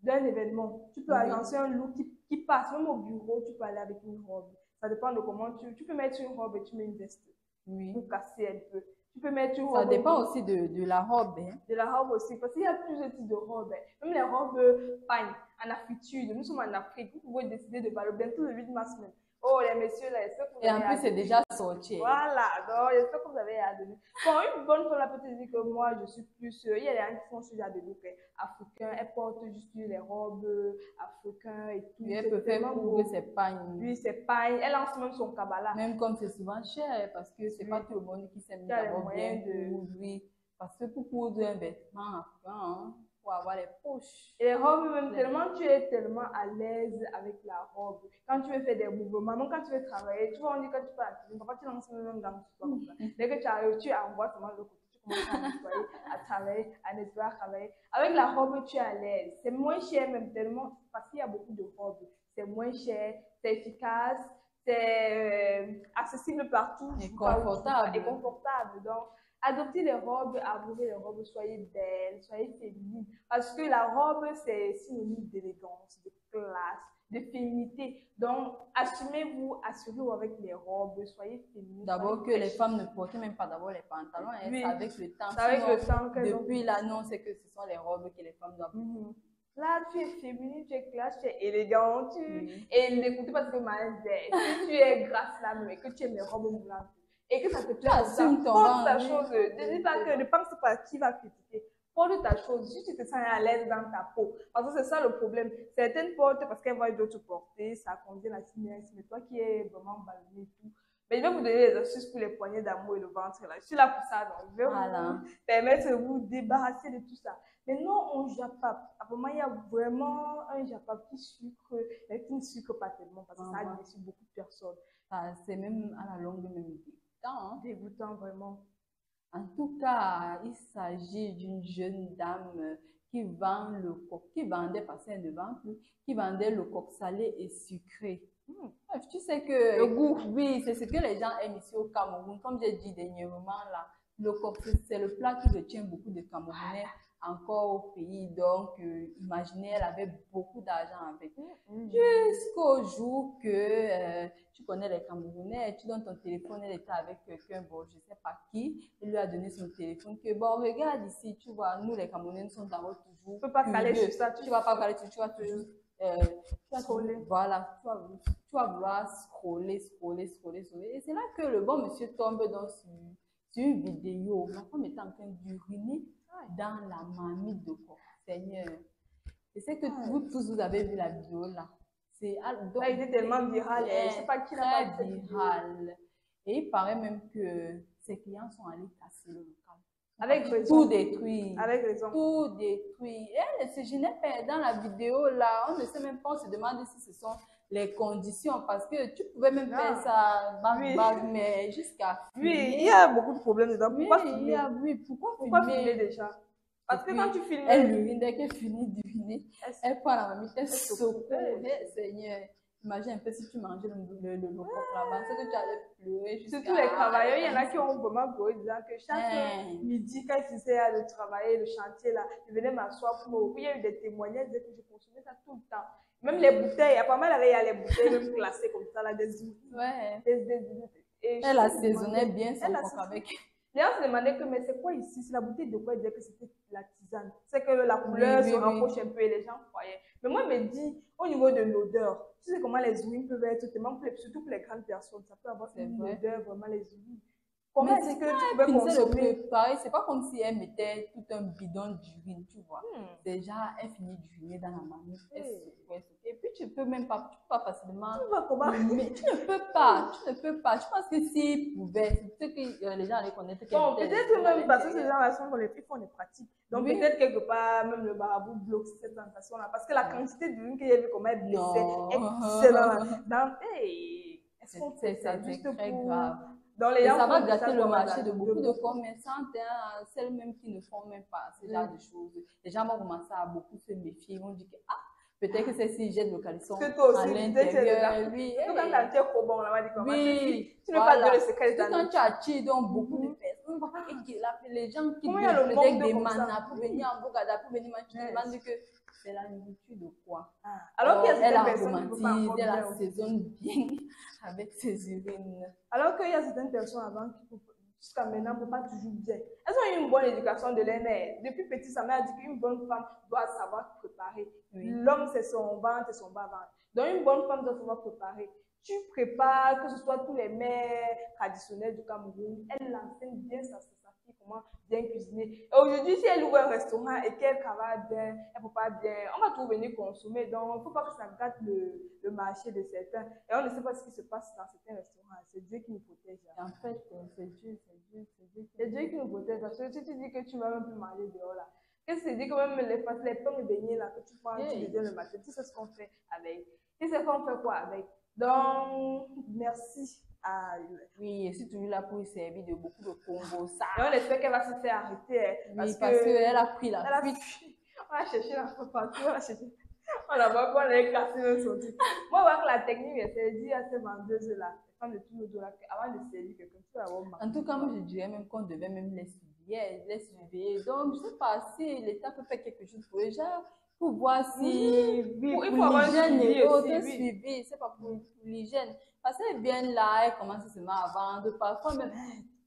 d'un événement. Tu peux agencer un look qui passe. Même au bureau, tu peux aller avec une robe. Ça dépend de comment tu peux mettre une robe et tu mets une veste pour casser un peu. Tu peux mettre une robe. Ça dépend aussi de la robe. Hein. De la robe aussi, parce qu'il y a plusieurs types de robes. Même les robes pagne, en Afrique, nous sommes en Afrique, vous pouvez décider de parler bientôt le 8 mars même. Oh, les messieurs, là, est-ce que vous avez... Et en plus, c'est déjà sorti. Voilà, donc j'espère que vous avez à donner. Bon, une bonne fois, là, peut-être dire que moi, je suis plus... il y a des gens qui font ce genre de look africain, elles portent juste les robes africaines et tout. Oui, elle peut faire couvrir ses pagnes. Oui, ses pagnes. Elle lance même son kabbalah. Même comme c'est souvent cher, parce que c'est pas tout le monde qui s'aime d'abord bien couvrir. Parce que pour coudre un vêtement africain, pour avoir les poches. Et les robes, même tellement, tu es tellement à l'aise avec la robe. Quand tu veux faire des mouvements, même quand tu veux travailler, tu vois, on dit que tu peux activer. Parfois, tu lances même dans le comme ça. Dès que tu arrives, tu envoies seulement le côté. Tu commences à nettoyer, à travailler, à nettoyer, à travailler. Avec la robe, tu es à l'aise. C'est moins cher, même tellement, parce qu'il y a beaucoup de robes. C'est moins cher, c'est efficace, c'est accessible partout. Et confortable. Et confortable. Donc, adoptez les robes, abordez les robes, soyez belles, soyez féminines. Parce que la robe, c'est synonyme d'élégance, de classe. de féminité. Donc, assumez-vous, assurez-vous avec les robes, soyez féminines. D'abord que les femmes ne portaient même pas d'abord les pantalons, hein, Oui. c'est avec le temps. C'est avec Sinon, le temps qu'elles ont... depuis l'annonce, c'est que ce sont les robes que les femmes doivent porter. Mhm. Là, tu es féminine, tu es classe, tu es élégante, Oui. et n'écoutez pas ce que ma dit. Si tu es grasse là, mais que tu aimes les robes moulantes, et que ça te plaît comme ça, assume ton porte rang, ta oui. chose. Ne dis pas que, ne pense pas qui va critiquer. Porte ta chose, si tu te sens à l'aise dans ta peau. Parce que c'est ça le problème. Certaines portent parce qu'elles voient d'autres porter, ça convient à la cinéaste, mais toi qui es vraiment ballonné et tout. Mais je vais vous donner des astuces pour les poignées d'amour et le ventre là. Je suis là pour ça, donc je vais vous permettre de vous débarrasser de tout ça. Mais non, on japape. Apparemment, il y a vraiment un japape qui sucre, mais qui ne sucre pas tellement parce que ça a déçu beaucoup de personnes. C'est même à la longue même dégoûtant. Hein? Dégoûtant, vraiment. En tout cas, il s'agit d'une jeune dame qui vend le coq, qui vendait, parce qu'elle ne vend plus, qui vendait le coq salé et sucré. Bref, tu sais que Le goût. Oui, c'est ce que les gens aiment ici au Cameroun. Comme j'ai dit dernièrement, là, le coq, c'est le plat qui retient beaucoup de Camerounais encore au pays. Donc, imaginez, elle avait beaucoup d'argent avec. Jusqu'au jour que tu connais les Camerounais, tu donnes ton téléphone, elle était avec quelqu'un, bon, je ne sais pas qui, il lui a donné son téléphone, que bon, regarde ici, tu vois, nous les Camerounais, nous sommes d'abord toujours. Tu ne peux pas caler sur ça. Tu ne vas pas caler sur, tu vas toujours. Voilà, tu vas vouloir scroller. Et c'est là que le bon monsieur tombe sur une vidéo. La femme était en train d'uriner dans la marmite de coq. Seigneur. Et c'est que vous tous, vous avez vu la vidéo là. C'est il était tellement viral. Je ne sais pas qui l'a pas fait viral. Et il paraît même que ses clients sont allés casser le local. Avec raison. Tout détruit. Avec raison. Tout détruit. Et elle ne se gênait pas dans la vidéo là. On ne sait même pas, on se demande si ce sont les conditions. Parce que tu pouvais même faire ça, mais jusqu'à filmer. Oui, il y a beaucoup de problèmes dedans. Pourquoi filmer? Pourquoi filmer déjà? Parce que quand tu filmes. Elle urine, dès qu'elle finit d'uriner, elle prend la marmite, elle secoue. Seigneur. Imagine un peu si tu mangeais le coq là-bas, c'est que tu allais pleurer jusqu'à... Surtout les travailleurs, il y en a qui ont vraiment pleuré disant que chaque midi, quand ils faisaient le travail, le chantier là, je venais m'asseoir pour me ouvrir. Il y a eu des témoignages, que je consommais ça tout le temps. Même les bouteilles, apparemment, il y a les bouteilles même classées comme ça, là, des outils. Elle assaisonnait bien son coq avec... Les gens se demandaient que, mais c'est quoi ici? C'est la bouteille de quoi? Ils disaient que c'était la tisane. C'est que la couleur se rapproche un peu et les gens croyaient. Mais moi, je me dis, au niveau de l'odeur, tu sais comment les huiles peuvent être, surtout pour les grandes personnes, ça peut avoir une odeur, vraiment, les huiles. Comment est-ce que tu pouvais consommer? Pareil, c'est pas comme si elle mettait tout un bidon d'urine, tu vois. Déjà, elle finit d'uriner dans la marmite. Et puis, tu peux pas facilement. Mais tu ne peux pas. Je pense que s'ils pouvaient, c'est que les gens allaient connaître. Bon, peut-être même parce que ces gens-là font les pratiques. Donc, peut-être quelque part, même le marabout bloque cette tentation-là. Parce que la quantité d'urine qu'il y a vu comment elle blessait, c'est dans. Est-ce qu'on fait ça juste très pour. grave. Ça va gâter le marché de beaucoup de commerçantes, celles même qui ne font même pas ce genre de choses. Les gens vont commencer à beaucoup se méfier. Ils vont dire que peut-être que c'est si jettent le caleçon à l'intérieur. Oui, quand tu as un trop bon, on va dire comment tu ne veux pas dire le secret. Quand tu attires donc beaucoup de personnes, les gens qui viennent des manas pour venir en Bougada, pour venir manger, tu te demandes que c'est la nourriture de quoi? Alors qu'il y a elle certaines personnes elle assaisonne bien avec ses urines. Alors qu'il y a certaines personnes avant qui, jusqu'à maintenant, ne peuvent pas toujours bien. Elles ont eu une bonne éducation de leur mère. Depuis petit, sa mère a dit qu'une bonne femme doit savoir préparer. L'homme, c'est son ventre et son bas-ventre. Donc, une bonne femme doit savoir préparer. Tu prépares, que ce soit tous les mères traditionnelles du Cameroun, elle enseigne bien sa fille comment bien cuisiner. Et aujourd'hui, si elle ouvre un restaurant et qu'elle travaille bien, elle ne peut pas bien, on va tout venir consommer. Donc, il ne faut pas que ça gâte le marché de certains. Et on ne sait pas ce qui se passe dans certains restaurants. C'est Dieu qui nous protège. En fait, c'est Dieu. C'est Dieu qui nous protège. Parce que si tu dis que tu ne vas même plus manger dehors là, qu'est-ce que tu dis que même les pommes et beignets là, que tu prends, tu les donnes le matin, tu sais ce qu'on fait avec. Tu sais qu'on fait quoi avec. Donc, merci. Oui, et c'est toujours là pour y servir de beaucoup de combos. Et on espère qu'elle va se faire arrêter. Parce qu'elle a pris la fuite. On va chercher la partout. On la voit qu'on allait casser même son truc. Moi, on voit que la technique, c'est de dire à ces vendeuses-là, les femmes de tout le dos, avant de servir quelqu'un, tu vas avoir mal. En tout cas, moi, je dirais même qu'on devait même les surveiller. Donc, je ne sais pas si l'État peut faire quelque chose pour eux. Genre, pour voir si, oui, Il faut pour avoir un l'hygiène suivi et aussi, autres, oui. suivi, c'est pas pour l'hygiène. Parce qu'elle vient là, elle commence seulement à vendre, parfois même,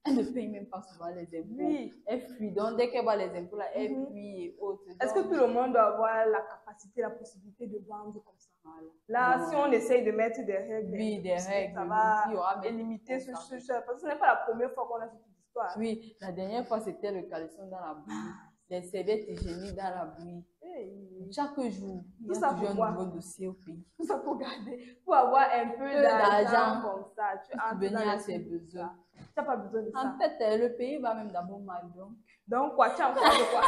elle ne paye même pas souvent les impôts. Oui. Elle fuit, donc dès qu'elle voit les impôts là, elle Mhm. fuit et autres. Est-ce que Donc, tout le monde doit avoir la capacité, la possibilité de vendre comme ça? voilà. Là, Non. si on essaye de mettre des règles, Oui, des règles, ça oui, va il y aura même limiter des parce que ce n'est pas la première fois qu'on a cette histoire. Oui, la dernière fois, c'était le caleçon dans la bouillie, les serviettes hygiéniques dans la bouillie. Hey. Chaque jour, il y Tout a ça toujours pour un quoi? nouveau dossier au pays. Tout ça pour garder, pour avoir un peu Peu d'argent d'argent comme ça. Tu pour entres subvenir dans à les ses trucs comme besoins. ça. Tu n'as pas besoin de ça. En fait, le pays va même d'abord mal, donc. Donc, quoi, tu as encore de quoi?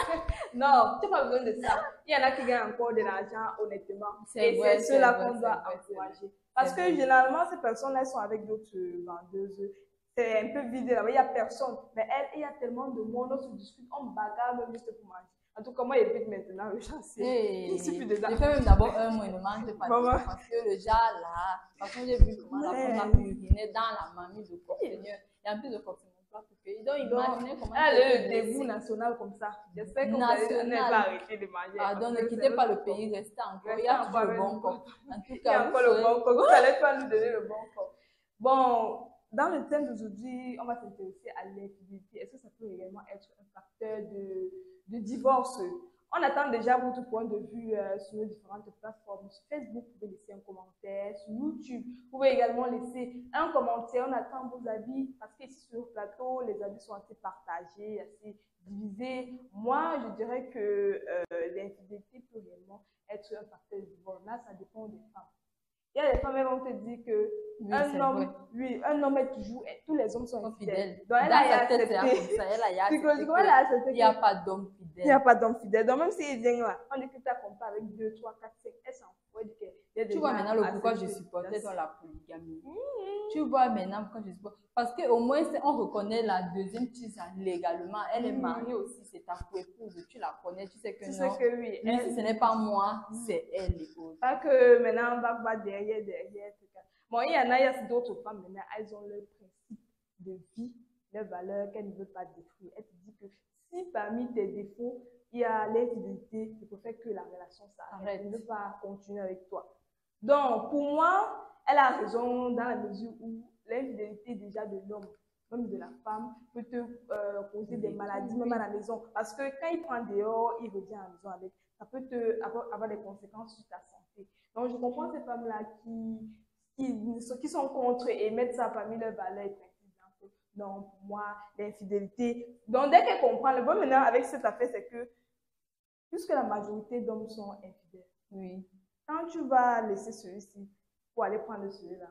Non, tu n'as pas besoin de ça. Il y en a qui gagnent encore de l'argent, honnêtement. C'est Et vrai, c'est ceux-là c'est qu'on vrai, doit c'est vrai, c'est encourager. Parce que vrai. généralement, ces personnes-là sont avec d'autres vendeuses. C'est un peu vide là-bas, il n'y a personne. Mais elle, il y a tellement de monde, on se discute, on bagarre même juste pour manger. En tout cas, moi, j'évite maintenant le chantier. Hey, Il suffit de j'ai fait même d'abord un mois, il ne mange pas Maman. parce que le jar là, parce que j'ai vu comment la femme a uriné dans la mamie de Corseigneur. Et en plus de Corseigneur, donc imaginez comment elle a le était dégoût national comme ça. J'espère que vous National. n'allez pas arrêter de manger. Pardon, ne Parce que quittez c'est pas le notre pays, restez encore. Il y Restez a toujours encore le avec bon nous. corps. En tout Il y a cas, encore le bon corps. Vous n'allez pas nous donner le bon corps. Bon, dans le thème d'aujourd'hui, on va s'intéresser à l'infidélité. Est-ce que ça peut également être un facteur de divorce? On attend déjà votre point de vue sur les différentes plateformes. Sur Facebook, vous pouvez laisser un commentaire. Sur YouTube, vous pouvez également laisser un commentaire. On attend vos avis parce qu'ici sur le plateau, les avis sont assez partagés, assez divisés. Moi, je dirais que l'infidélité peut réellement être un facteur de divorce. Là, ça dépend des femmes. Il y a des femmes qui vont te dire que oui, un homme est toujours, tous les hommes sont infidèles. fidèle. Donc, elle a Dans sa tête, c'est accepté. comme ça. Elle a Psychologiquement, accepté elle a accepté qu'il n'y a que- pas d'homme Il n'y fidèle. a pas d'homme fidèle. Donc, même s'il vient là, on dit que tu as compris avec 2, 3, 4, 5, elle s'en fout. Elle dit qu'elle est Tu vois déjà maintenant le pourquoi je acceptée. supportais dans la polygamie. Tu vois maintenant pourquoi je supporte. Parce qu'au moins, on reconnaît la deuxième tisa légalement. Elle est mariée aussi, c'est ta épouse. Tu la connais, tu sais que Tu non. sais que oui. Lui, si ce n'est pas moi, c'est elle l'épouse. Pas que maintenant, on va voir derrière, tout ça. Bon, il y en a, il y a d'autres femmes maintenant, elles ont leur principe de vie, leur valeur qu'elles ne veulent pas détruire. Elles te disent que si parmi tes défauts, il y a l'infidélité, il faut faire que la relation s'arrête. Elle ne veut pas continuer avec toi. Donc, pour moi, elle a raison dans la mesure où l'infidélité déjà de l'homme, même de la femme, peut te causer des maladies, même à la maison. Parce que quand il prend dehors, il revient à la maison avec. Ça peut avoir des conséquences sur ta santé. Donc, je comprends ces femmes-là qui sont contre et mettent ça parmi leurs valeurs et principes. Non, pour moi, l'infidélité. Donc, dès qu'elle comprend, le bon maintenant avec cette affaire, c'est que puisque la majorité d'hommes sont infidèles, Oui. quand tu vas laisser celui-ci pour aller prendre celui-là,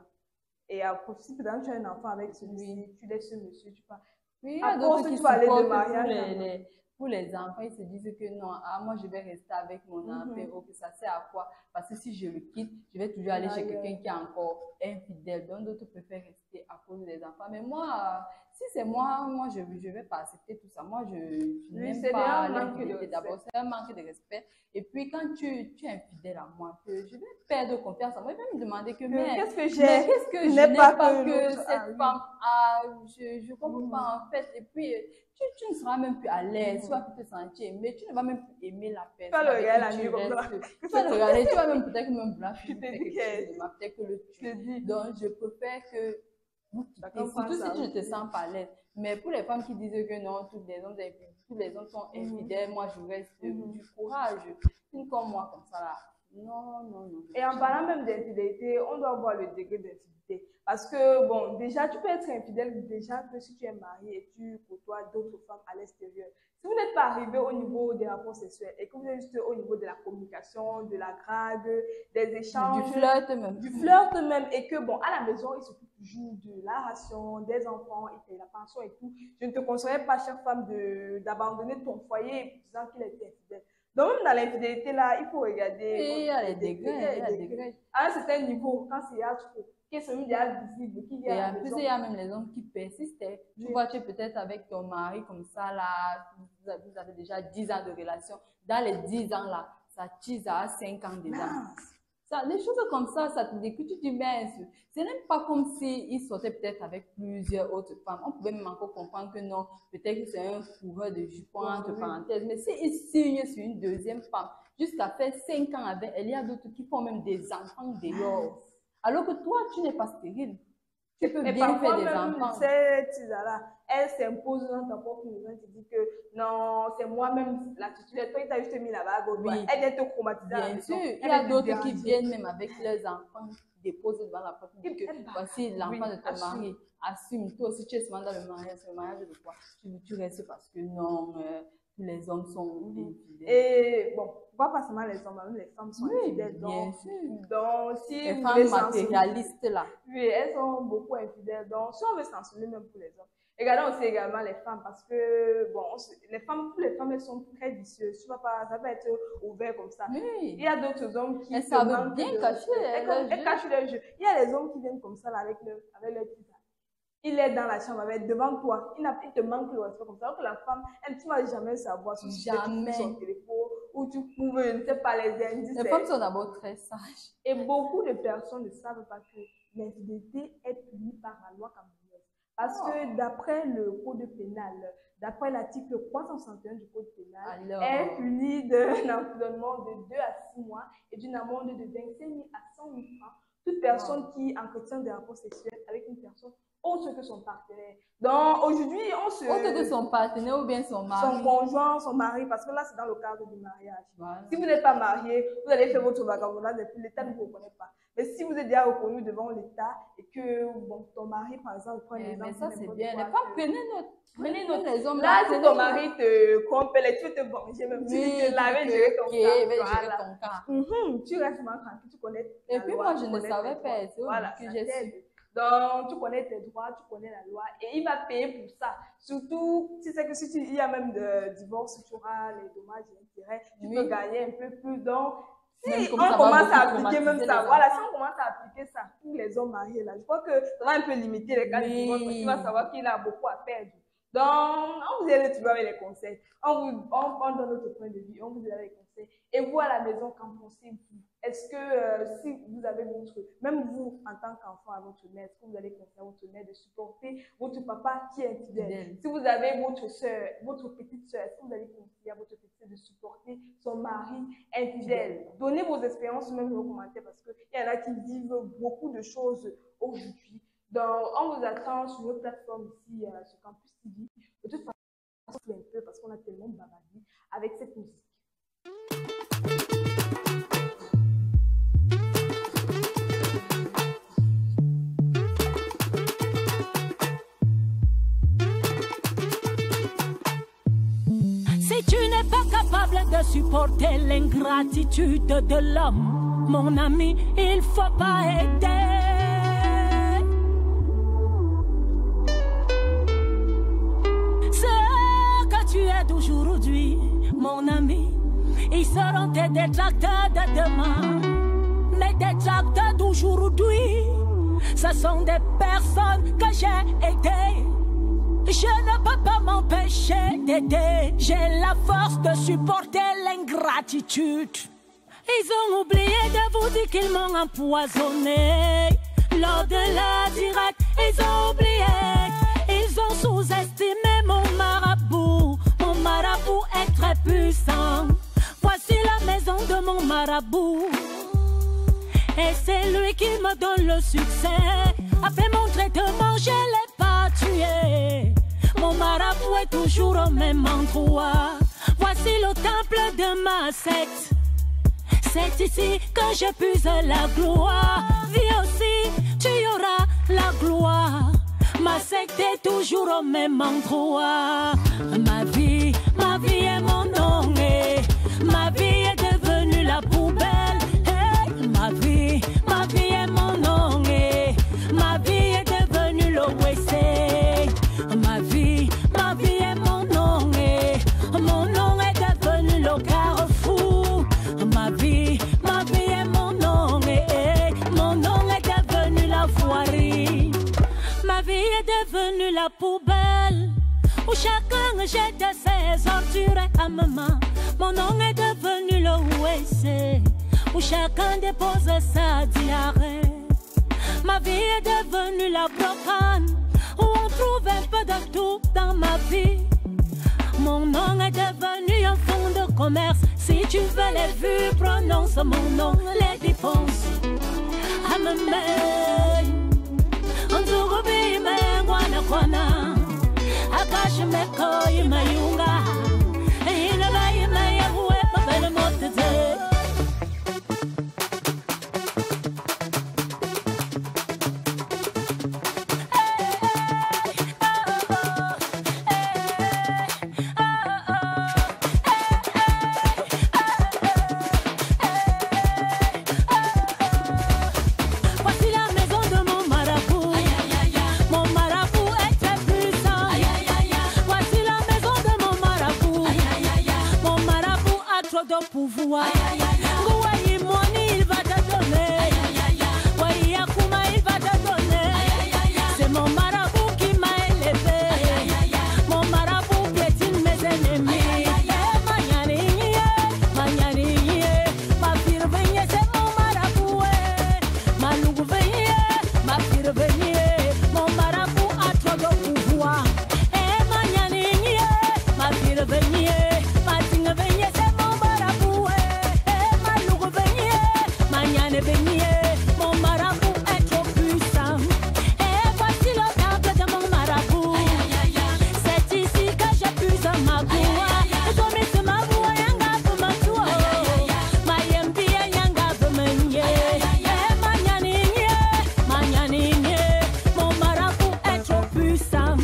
et après, si peut-être tu as un enfant avec celui-ci, tu laisses ce monsieur, tu pars. Oui, il y À a d'autres force, qui tu vas aller de supportent mariage. pour les enfants, ils se disent que non, moi je vais rester avec mon enfant, ok, ça sert à quoi? Parce que si je le quitte, je vais toujours aller chez quelqu'un qui est encore infidèle. Donc d'autres préfèrent rester à cause des enfants. Mais moi, si c'est moi, je ne vais pas accepter tout ça. Moi, je n'aime pas l'infidélité. D'abord, c'est un manque de respect. Et puis quand tu es infidèle à moi, je vais perdre confiance en moi. Je vais me demander que, mais qu'est-ce que j'ai? mais qu'est-ce que je n'ai pas que cette femme a? Je comprends pas en fait. Et puis, tu ne seras même plus à l'aise, tu vas plus te sentir aimé, tu ne vas même plus aimer la personne. Tu vas le avec regarder la qui nuit tu comme ça. restes. Tu vas le regarder, tu vas même peut-être même vouloir Je te dis peut-être que le tuer. Donc, je préfère que vous quittez, surtout si tu ne te sens pas à l'aise. Mais pour les femmes qui disent que non, tous les hommes sont infidèles, moi je reste du courage. Une comme moi, comme ça là. Non, non, non. Et en parlant même d'infidélité, on doit voir le degré d'infidélité. Parce que, bon, déjà, tu peux être infidèle déjà que si tu es marié et tu côtoies d'autres femmes à l'extérieur. Si vous n'êtes pas arrivé au niveau des rapports sexuels et que vous êtes juste au niveau de la communication, de la drague, des échanges. Du flirt même. Du flirt même. Et que, bon, à la maison, il s'occupe toujours de la ration, des enfants, il paye la pension et tout. Je ne te conseillerais pas, chère femme, d'abandonner ton foyer en disant qu'il était infidèle. Donc, même dans l'infidélité, là, il faut regarder. Oui, il y a les degrés. À un certain niveau, quand c'est trop, qui est celui déjà visible, qui vient Et à en la plus, maison. il y a même les hommes qui persistent. Tu vois, tu es peut-être avec ton mari comme ça, là, vous avez déjà 10 ans de relation. Dans les 10 ans, là, ça tisse à 5 ans déjà. Ça, des choses comme ça te dit que tu dis, mais ce n'est pas comme s'il sortait peut-être avec plusieurs autres femmes. On pouvait même encore comprendre que non, peut-être que c'est un coureur de jupons, entre parenthèses. Mais s'il signe sur une deuxième femme, jusqu'à faire 5 ans avec elle. Il y a d'autres qui font même des enfants dehors. Alors que toi, tu n'es pas stérile. Tu peux bien faire des enfants. Cette Tizala, elle s'impose dans ta propre maison. Tu dis que non, c'est moi-même la titulaire. Toi, tu as juste mis la bague au doigt. Elle vient te traumatiser. Bien sûr, il y a d'autres qui viennent même avec leurs enfants, déposent devant la porte. Ils disent que voici l'enfant de ton mari. Assume, toi aussi, tu es souvent dans le mariage de quoi? Tu restes parce que non, tous les hommes sont infidèles. Et bon, pas seulement les hommes, même les femmes sont infidèles. Bien sûr. Donc, si les vous femmes matérialistes là. Oui, elles sont beaucoup infidèles. Donc, si on veut censurer même pour les hommes. Regardons aussi également les femmes parce que, bon, pour les femmes, elles sont très vicieuses. Ça va être ouvert comme ça. Oui. Il y a d'autres hommes qui savent bien cacher. Elles cachent leur jeu. Il y a les hommes qui viennent comme ça là, avec leur petite. Il est dans la chambre avec devant toi. Il te manque le respect comme ça. Alors que la femme, elle ne va jamais savoir si tu trouves son téléphone ou tu trouves, je ne sais pas, les indices. Les femmes sont d'abord très sages. Et beaucoup de personnes ne savent pas que l'infidélité est punie par la loi camerounaise. Parce que d'après le code pénal, d'après l'article 361 du code pénal, elle est punie d'un emprisonnement de 2 à 6 mois et d'une amende de 25 000 à 100 000 francs. Toute personne qui entretient des rapports sexuels avec une personne autre que son partenaire. Donc aujourd'hui, autre que son partenaire ou bien son mari. Son conjoint, son mari, parce que là, c'est dans le cadre du mariage. Voilà. Si vous n'êtes pas marié, vous allez faire votre vagabondage et puis l'État ne vous reconnaît pas. Mais si vous êtes déjà reconnu devant l'État et que bon, ton mari, par exemple, prend les mais ça, c'est bien. Les femmes, prenez notre. Les hommes, là, si ton mari te trompe, tu veux te venger même. Tu dis que là, vais gérer ton cas. Tu restes vraiment tranquille, tu connais. Et puis moi, je ne savais pas. Voilà, que j'ai. Donc, tu connais tes droits, tu connais la loi et il va payer pour ça. Surtout, si c'est que il y a même de divorce, tu auras les dommages et intérêts, tu peux gagner un peu plus. Donc, si on commence à appliquer même ça, voilà, si on commence à appliquer ça pour les hommes mariés, là, je crois que ça va un peu limiter les cas de divorce parce qu'il va savoir qu'il a beaucoup à perdre. Donc, on vous aide toujours avec les conseils. On donne notre point de vue, on vous aide avec les conseils. Et vous, à la maison, qu'en pensez-vous? Est-ce que si vous avez même vous, en tant qu'enfant à votre mère, est-ce que vous allez conseiller à votre mère de supporter votre papa qui est infidèle? Si vous avez votre soeur, votre petite soeur, est-ce que vous allez conseiller à votre petite soeur de supporter son mari infidèle? Donnez vos expériences même dans les commentaires parce qu'il y en a qui vivent beaucoup de choses aujourd'hui. Donc, on vous attend sur notre plateforme ici, sur Campus TV. De toute façon, on se fait un peu parce qu'on a tellement bavardé avec cette musique. Si tu n'es pas capable de supporter l'ingratitude de l'homme, mon ami, il faut pas aider. Tu es d'aujourd'hui, mon ami, ils seront tes détracteurs de demain. Mes détracteurs d'aujourd'hui, ce sont des personnes que j'ai aidées. Je ne peux pas m'empêcher d'aider. J'ai la force de supporter l'ingratitude. Ils ont oublié de vous dire qu'ils m'ont empoisonné. Lors de la direct, ils ont oublié. Ils ont sous-estimé mon marabout. Mon marabout est très puissant. Voici la maison de mon marabout. Et c'est lui qui me donne le succès. Après mon traitement, je ne l'ai pas tué. Mon marabout est toujours au même endroit. Voici le temple de ma secte. C'est ici que je puise la gloire. Vie aussi, tu y auras la gloire. Ma secte est toujours au même endroit. Ma vie est mon nom. Ma vie est devenue la poubelle. Hey, ma vie est mon nom. Ma vie est devenue le WC. Ma vie est mon nom. Mon nom est devenu le carrefour. Ma vie est mon nom. Mon nom est devenu la voirie. Ma vie est devenue la poubelle où chacun jette ses ordures à maman. Mon nom est devenu le WC où chacun dépose sa diarrhée. Ma vie est devenue la brocane où on trouve un peu de tout dans ma vie. Mon nom est devenu un fonds de commerce. Si tu veux les vues, prononce mon nom, les dépenses. Amame, Anzurubi me guana guana, Akash me koi mayunga, Inabai me yawe papel mote. Pouvoir. Gouaï Moni, il va te donner. Gouaï Yakouma, il va te donner. C'est mon marabout qui m'a élevé. Mon marabout piétine mes ennemis. Magnani, ma fille venue, c'est mon marabout. Ma loup venue, ma fille venue. Mon marabout a trop de pouvoir. Magnani, ma fille venue. Ma fille venue, c'est mon mon marabout est trop puissant. Et voici le table de mon marabout. C'est ici que j'épuise ma boue. Comme c'est ma boue, yanga pour ma tour. Ma yembi, yanga pour me nier. Magnani, mon marabout est trop puissant.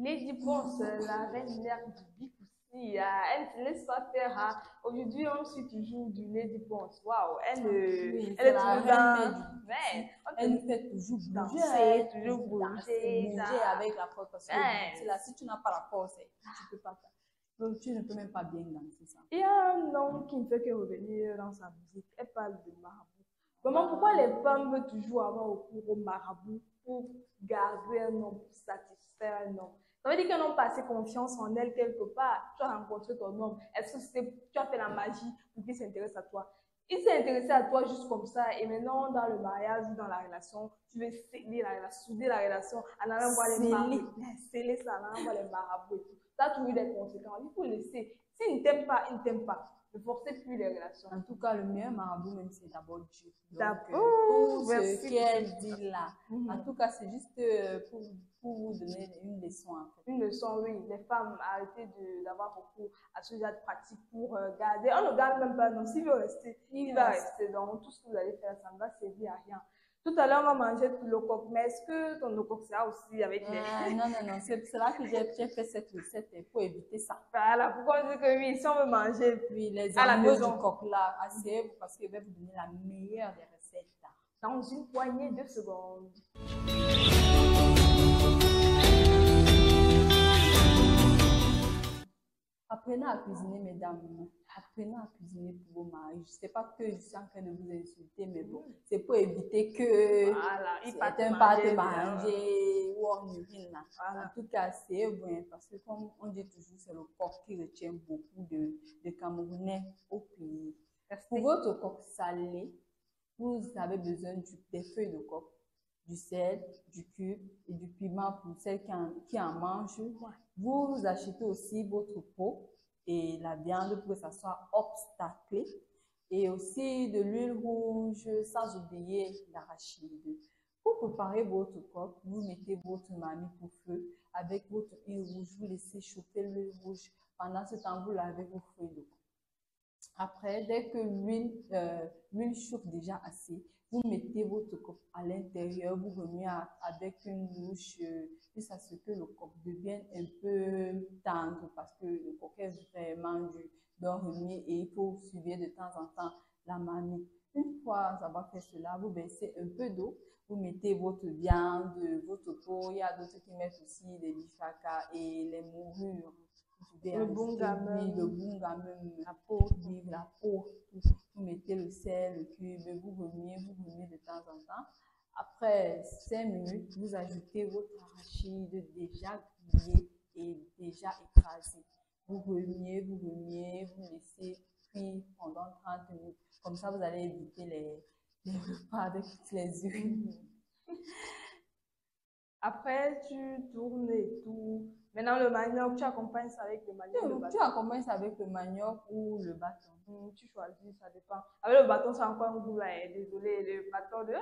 Lady Ponce, la reine mère du Bikoussi, elle ne se laisse pas faire. Hein. Aujourd'hui, on suit toujours du Lady Ponce. Waouh, elle est toujours dans. Elle nous fait toujours danser, toujours bouger avec la force. Parce que là, si tu n'as pas la force, tu peux pas. Donc, tu ne peux même pas bien danser ça. Il y a un homme qui ne fait que revenir dans sa musique. Elle parle de marabout. Comment, pourquoi les femmes veulent toujours avoir recours au marabout pour garder un homme, pour satisfaire un homme? Ça veut dire qu'un homme a assez confiance en elle quelque part. Tu as rencontré ton homme. Est-ce que tu as fait la magie pour qu'il s'intéresse à toi? Il s'est intéressé à toi juste comme ça. Et maintenant, dans le mariage ou dans la relation, tu veux sceller la relation, souder la relation en allant voir les marabouts. Sceller ça, en allant voir les marabouts et tout. Ça a toujours eu des conséquences. Il faut laisser. S'il ne t'aime pas, il ne t'aime pas. Ne forcez plus les relations. En tout cas, le meilleur marabout, même, c'est d'abord Dieu. D'abord, ce qu'elle dit là. En tout cas, c'est juste pour vous donner une leçon. En fait. Une leçon, oui. Les femmes, arrêtez d'avoir recours à ce genre de pratique pour garder. On ne garde même pas. Donc, s'il veut rester, il va rester. Donc, tout ce que vous allez faire, ça ne va servir à rien. Tout à l'heure, on va manger le coq. Mais est-ce que ton coq sera aussi avec les... Non. C'est là que j'ai fait cette recette pour éviter ça. Voilà, pourquoi on dit que oui, si on veut manger puis les à la maison du coq là, assez parce qu'il va vous donner la meilleure des recettes. Dans une poignée de secondes. Apprenez à cuisiner, mesdames. Apprenez à cuisiner pour vos maris. Je ne sais pas que je suis en train de vous insulter, mais bon, c'est pour éviter que certains partent manger ou on urine là. Voilà. En tout cas, c'est bon parce que comme on dit toujours, c'est le coq qui retient beaucoup de Camerounais au pays. Pour votre coq salé, vous avez besoin des feuilles de coq, du sel, du cube et du piment pour celles qui en mangent. Vous achetez aussi votre peau et la viande pour que ça soit obstaclé. Et aussi de l'huile rouge, sans oublier l'arachide. Pour préparer votre coq, vous mettez votre marmite au feu avec votre huile rouge. Vous laissez chauffer l'huile rouge. Pendant ce temps, vous lavez vos feuilles de coq. Après, dès que l'huile chauffe déjà assez, vous mettez votre coq à l'intérieur, vous remuez avec une louche jusqu'à ce que le coq devienne un peu tendre parce que le coq est vraiment dur. Donc, remuez et il faut suivre de temps en temps la marmite. Une fois avoir fait cela, vous baissez un peu d'eau, vous mettez votre viande, votre peau. Il y a d'autres qui mettent aussi des bifaka et les mourures. Le bunga oui, le même, bunga même, la peau. oui, la peau, vous mettez le sel, le cube, vous remuez de temps en temps. Après 5 minutes, vous ajoutez votre arachide déjà grillé et déjà écrasé. Vous remuez, vous laissez cuire pendant 30 minutes. Comme ça, vous allez éviter les repas avec toutes les huiles. Après, tu tournes et tout. Maintenant, le manioc, tu accompagnes ça avec le manioc, le Tu bâton. accompagnes ça avec le manioc ou le bâton. Tu choisis, ça dépend. Avec le bâton, c'est encore un goût là. Désolé, le bâton de.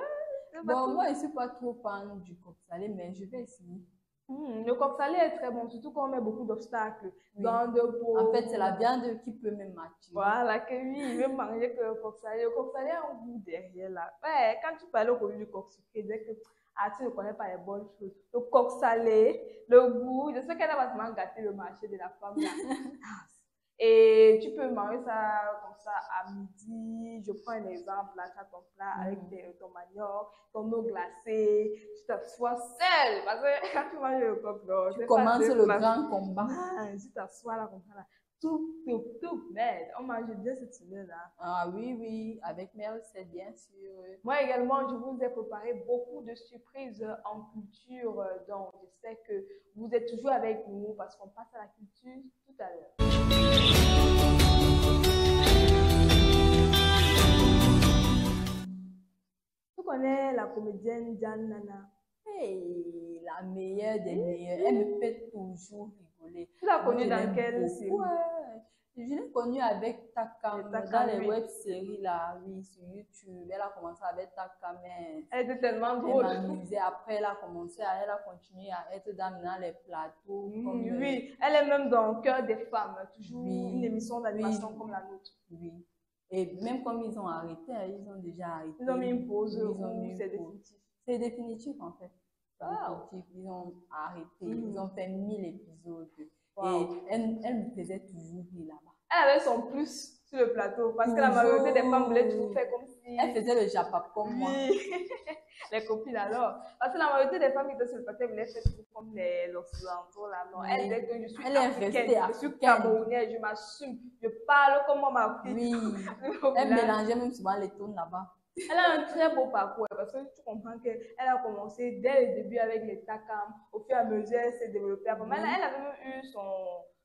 Le Bon, bâton. moi, je ne suis pas trop fan du coq salé, mais je vais essayer. Le coq salé est très bon, surtout quand on met beaucoup d'obstacles. Oui. Dans de peau. En fait, c'est la viande qui peut même m'attirer. Voilà, que oui, il veut manger que le coq salé. Le coq salé a un goût derrière là. Ouais, quand tu parles au goût du coq sucré, dès que tu ne connais pas les bonnes choses. Le coq salé, le goût, je sais qu'elle a vraiment gâté le marché de la femme là. Et tu peux manger ça comme ça à midi. Je prends un exemple, là, tu as ton plat avec ton manioc, ton eau glacée, tu t'assois seul. Parce que quand tu manges le coq, tu commences le grand combat. Tu t'assois là comme ça. Là. Tout bête. On mange bien cette semaine-là. Ah oui, avec Mel, c'est bien sûr. Moi également, je vous ai préparé beaucoup de surprises en culture. Donc, j'espère que vous êtes toujours avec nous parce qu'on passe à la culture tout à l'heure. Tu connais la comédienne Diane Nana? Hey, la meilleure des meilleures. Elle me fait toujours rigoler. Tu l'as connue dans quelle série? Ouais, je l'ai connue avec Takam dans les web-séries là, oui, sur YouTube. Elle a commencé avec Takam, mais elle était tellement drôle. Elle m'amusait. Après, elle a continué à être dans les plateaux. Oui, elle est même dans Cœur des femmes, toujours une émission d'animation comme la nôtre. Oui. Et même comme ils ont arrêté, ils ont déjà arrêté. Ils ont mis une pause, c'est définitif. C'est définitif en fait. Définitif. Ils ont arrêté. Ils ont fait 1000 épisodes. Wow. Et elle me faisait toujours rire là-bas. Elle avait son plus sur le plateau parce que la majorité des femmes voulaient toujours faire comme si. Elle faisait le japap comme moi. Les copines alors. Parce que la majorité des femmes qui étaient sur le plateau voulaient faire tout comme les occidentaux là. Non, elle disait que je suis africaine, je suis camerounaise, je m'assume, je parle comme moi ma fille. Oui. Elle mélangeait même souvent les tons là-bas. Elle a un très beau parcours parce que tu comprends qu'elle a commencé dès le début avec les Takam. Au fur et à mesure, elle s'est développée. Elle avait même eu son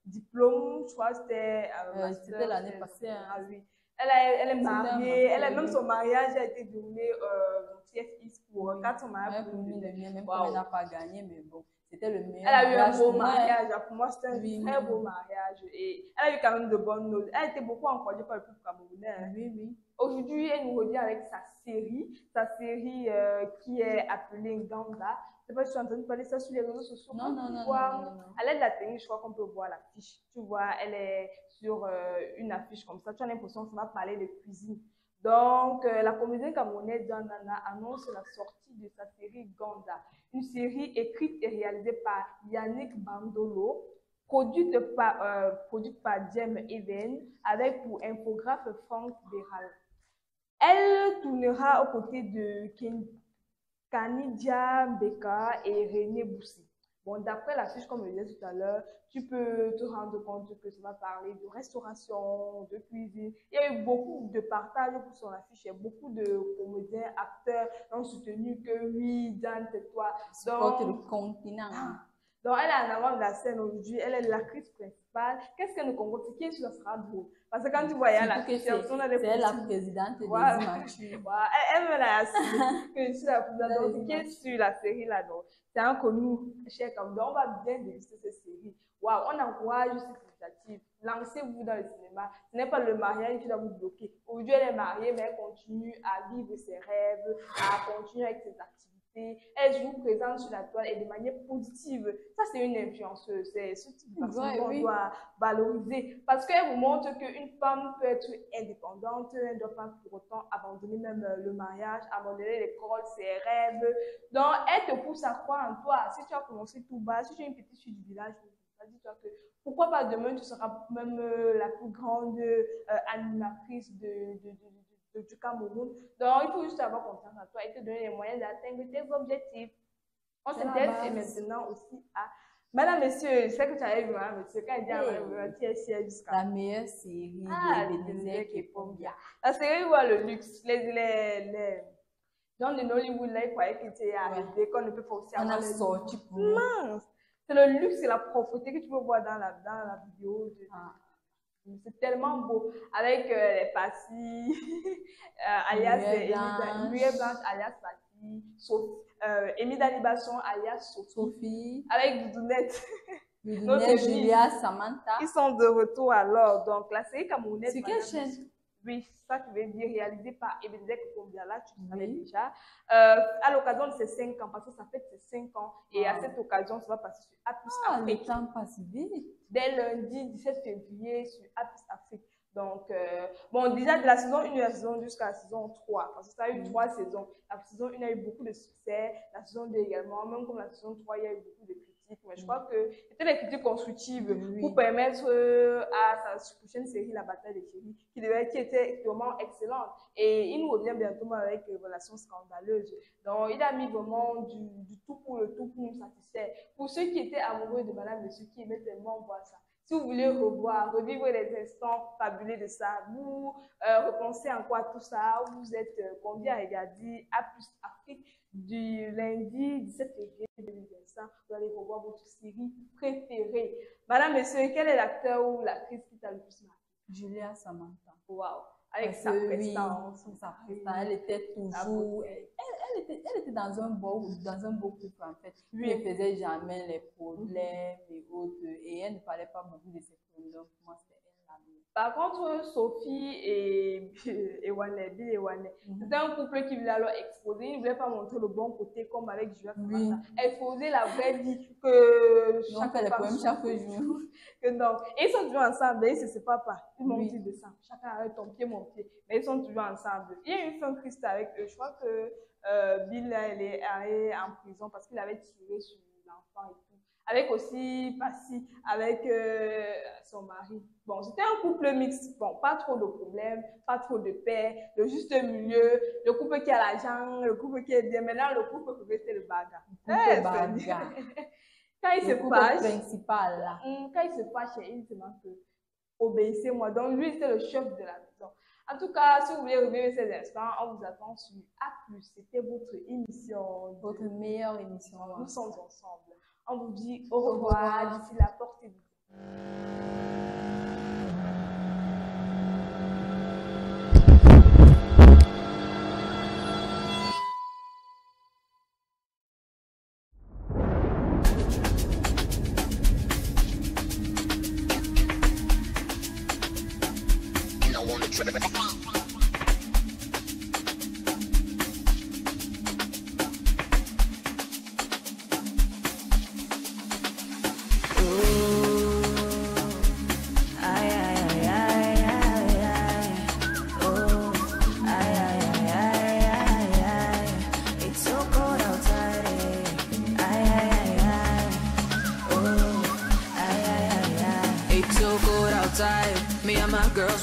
diplôme, je crois que c'était l'année passée. Hein. Ah oui. Elle est mariée, elle a même son mariage a été déroulé TFX pour 4 mariages. Même wow. Elle n'a pas gagné, mais bon, c'était le meilleur. Elle a eu un beau mariage, pour moi c'était un très beau mariage et elle a eu quand même de bonnes notes. Elle a été beaucoup encouragée par le peuple camerounais. Oui. Aujourd'hui, elle nous revient avec sa série qui est appelée Nganda. Je ne sais pas si tu as entendu parler de ça sur les réseaux sociaux. Non. À l'aide de la technique, je crois qu'on peut voir l'affiche. Tu vois, elle est sur une affiche comme ça. Tu as l'impression que ça va parler de cuisine. Donc, la comédienne camerounaise Diane Nana annonce la sortie de sa série Ganda. Une série écrite et réalisée par Yannick Bandolo, produite par Jem Even, avec pour infographe Franck Béral. Elle tournera aux côtés de Kanidia Beka et René Boussi. Bon, d'après l'affiche, comme je le disais tout à l'heure, tu peux te rendre compte que ça va parler de restauration, de cuisine. Il y a eu beaucoup de partages pour son affiche. Il y a beaucoup de comédiens, acteurs qui ont soutenu que oui, Dan, c'est toi. Donc, le continent. Donc, elle est en avant de la scène aujourd'hui. Elle est l'actrice principale. Qu'est-ce qu'elle nous compte? Qui est sûr, ça sera drôle. Parce que quand tu voyais l'affiche, c'est la présidente des immatures. Voilà. Elle me l'a assis que je suis la présidente. Donc, qui est sur la série là? Donc, c'est un connu, cher comme. Donc, on va bien déguster cette série. Waouh, on encourage cette initiative. Lancez-vous dans le cinéma. Ce n'est pas le mariage qui doit vous bloquer. Aujourd'hui, elle est mariée, mais elle continue à vivre ses rêves, à continuer avec ses activités. Elle joue présente sur la toile et de manière positive. Ça, c'est une influenceuse. C'est ce type de personne qu'on doit valoriser. Parce qu'elle vous montre qu'une femme peut être indépendante. Elle ne doit pas pour autant abandonner même le mariage, abandonner l'école, ses rêves. Donc, elle te pousse à croire en toi. Si tu as commencé tout bas, si tu es une petite fille du village, dis-toi que pourquoi pas demain, tu seras même la plus grande animatrice du Cameroun. Donc, il faut juste avoir confiance en toi et te donner les moyens d'atteindre tes objectifs. On s'intéresse maintenant aussi à Madame, monsieur, je sais que tu avais vu, madame, monsieur, quand il dit à madame, tu es fière jusqu'à... La meilleure série de Ebenezer Kepombia. La série où le luxe, les gens de Nollywood, là, ils croyaient qu'ils étaient arrivés, qu'on ne peut pas aussi avoir... On a sorti pour mince. C'est le luxe et la propreté que tu peux voir dans la vidéo. C'est tellement beau. Avec les Passy, alias Nuée Blanche, alias Passy, Amy Dalibasson, alias Sophie, avec Doudounette. Julia, Samantha. Ils sont de retour alors. Donc, la série camerounaise. C'est quelle chaîne? Oui, ça tu veux dire, réalisé par Ebenezer Kepombia, là, tu savais déjà. À l'occasion de ces 5 ans, parce que ça fait ses 5 ans, et à cette occasion, ça va passer sur A+, Afrique. Le temps passe vite. Dès lundi 17 février sur A+, Afrique. Donc, bon, déjà de la saison 1 à la saison 2 jusqu'à la saison 3, parce que ça a eu 3 saisons. La saison 1 a eu beaucoup de succès, la saison 2 également, même comme la saison 3, il y a eu beaucoup de critiques. Mais je crois que c'était des critiques constructives pour permettre à sa prochaine série, La Bataille des Chéris, qui était vraiment excellente. Et il nous revient bientôt avec Relations scandaleuses. Donc, il a mis vraiment du tout pour le tout pour nous satisfaire. Pour ceux qui étaient amoureux de Madame Monsieur, qui aimaient tellement voir ça, si vous voulez revivre les instants fabuleux de ça, vous repensez encore à tout ça, vous êtes conviés à regarder A+, Afrique du lundi 17 février 2025. Vous allez revoir votre série préférée. Madame, monsieur, quel est l'acteur ou l'actrice qui t'a le plus marqué? Julia Samantha. Waouh! Avec sa prestance. Elle était toujours... Elle était dans un beau couple, en fait. Lui, elle ne faisait jamais les problèmes et autres. Et elle ne parlait pas beaucoup de ses problèmes. Donc, moi, c'était elle la mienne. Par contre, Sophie et Wané, Bill et Wané, c'était un couple qui voulait alors exposer. Ils ne voulaient pas montrer le bon côté comme avec Julia Samantha. Exposer la vraie vie que chaque femme chaque jour. Que non. Et ils sont toujours ensemble. Ils ne se séparent pas. Ils m'ont dit de ça. Chacun arrête ton pied, mon pied. Mais ils sont toujours ensemble. Il y a eu une fin triste avec eux. Je crois que Bill, elle est allée en prison parce qu'il avait tiré sur l'enfant et tout. Avec aussi Passy, avec son mari. Bon, c'était un couple mixte. Bon, pas trop de problèmes, pas trop de paix, le juste milieu, le couple qui a l'argent, le couple qui est bien. Maintenant, le couple peut rester le bagarre. Quand il se fâche, principal, là. Quand il se fâche, il se demande que obéissez-moi. Donc, lui, c'est le chef de la maison. En tout cas, si vous voulez revivre ces instants, on vous attend sur A+. C'était votre émission. Votre meilleure émission. Nous sommes ensemble. On vous dit au revoir. D'ici la portez-vous.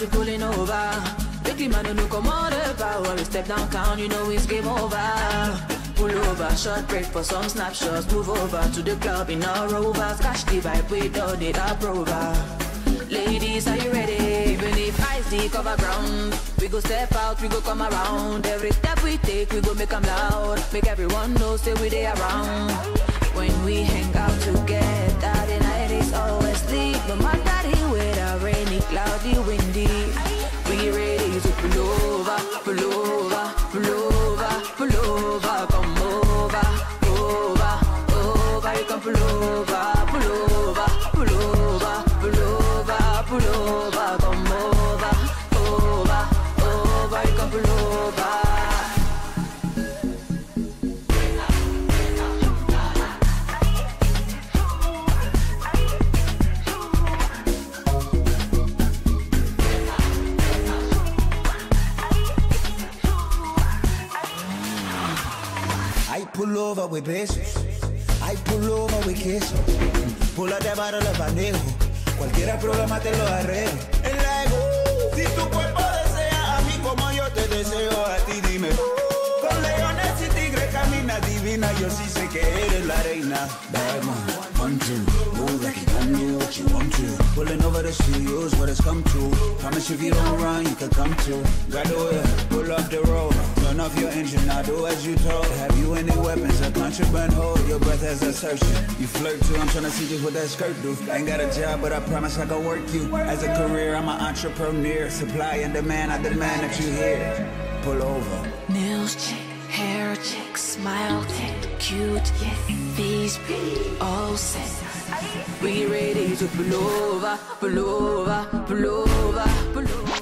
We pulling over. Big man don't know come on the power. We step downtown, you know it's game over. Pull over, short break for some snapshots. Move over to the club in our rovers. Catch the vibe, we don't need a prover. Ladies, are you ready? Even if ice deep cover ground, we go step out, we go come around. Every step we take, we go make them loud. Make everyone know, say we they around. When we hang out together, the night is always lit. No matter the weather, rainy, cloudy, windy, we ready to pull over, pull over, pull over, pull over. Come over, over, over. You come pull over, pull over, pull over, pull over, pull over. Come over, over, over. You come pull over. Pull over with besos, I pull over with queso. Pull out the bottle of anejo, cualquier problema te lo arreglo. El ego, si tu cuerpo desea a mí como yo te deseo a ti, dime. Con leones y tigres camina divina, yo sí sé que eres la reina. Diamond, to. Move like you gon' do what you want to. Pulling over to see you is what it's come to. Promise if you don't run, you can come to. Grab the wheel, pull up the road. Turn off your engine, now do as you told. Have you any weapons, a contraband hold? Your breath as a search. You flirt too, I'm tryna see just what that skirt do. Ain't got a job, but I promise I can work you. As a career, I'm an entrepreneur. Supply and demand, I demand that you hear. Pull over. Nails check, hair check, smile check, cute, yes, face all set. We ready to pull over, pull over, pull over, pull over.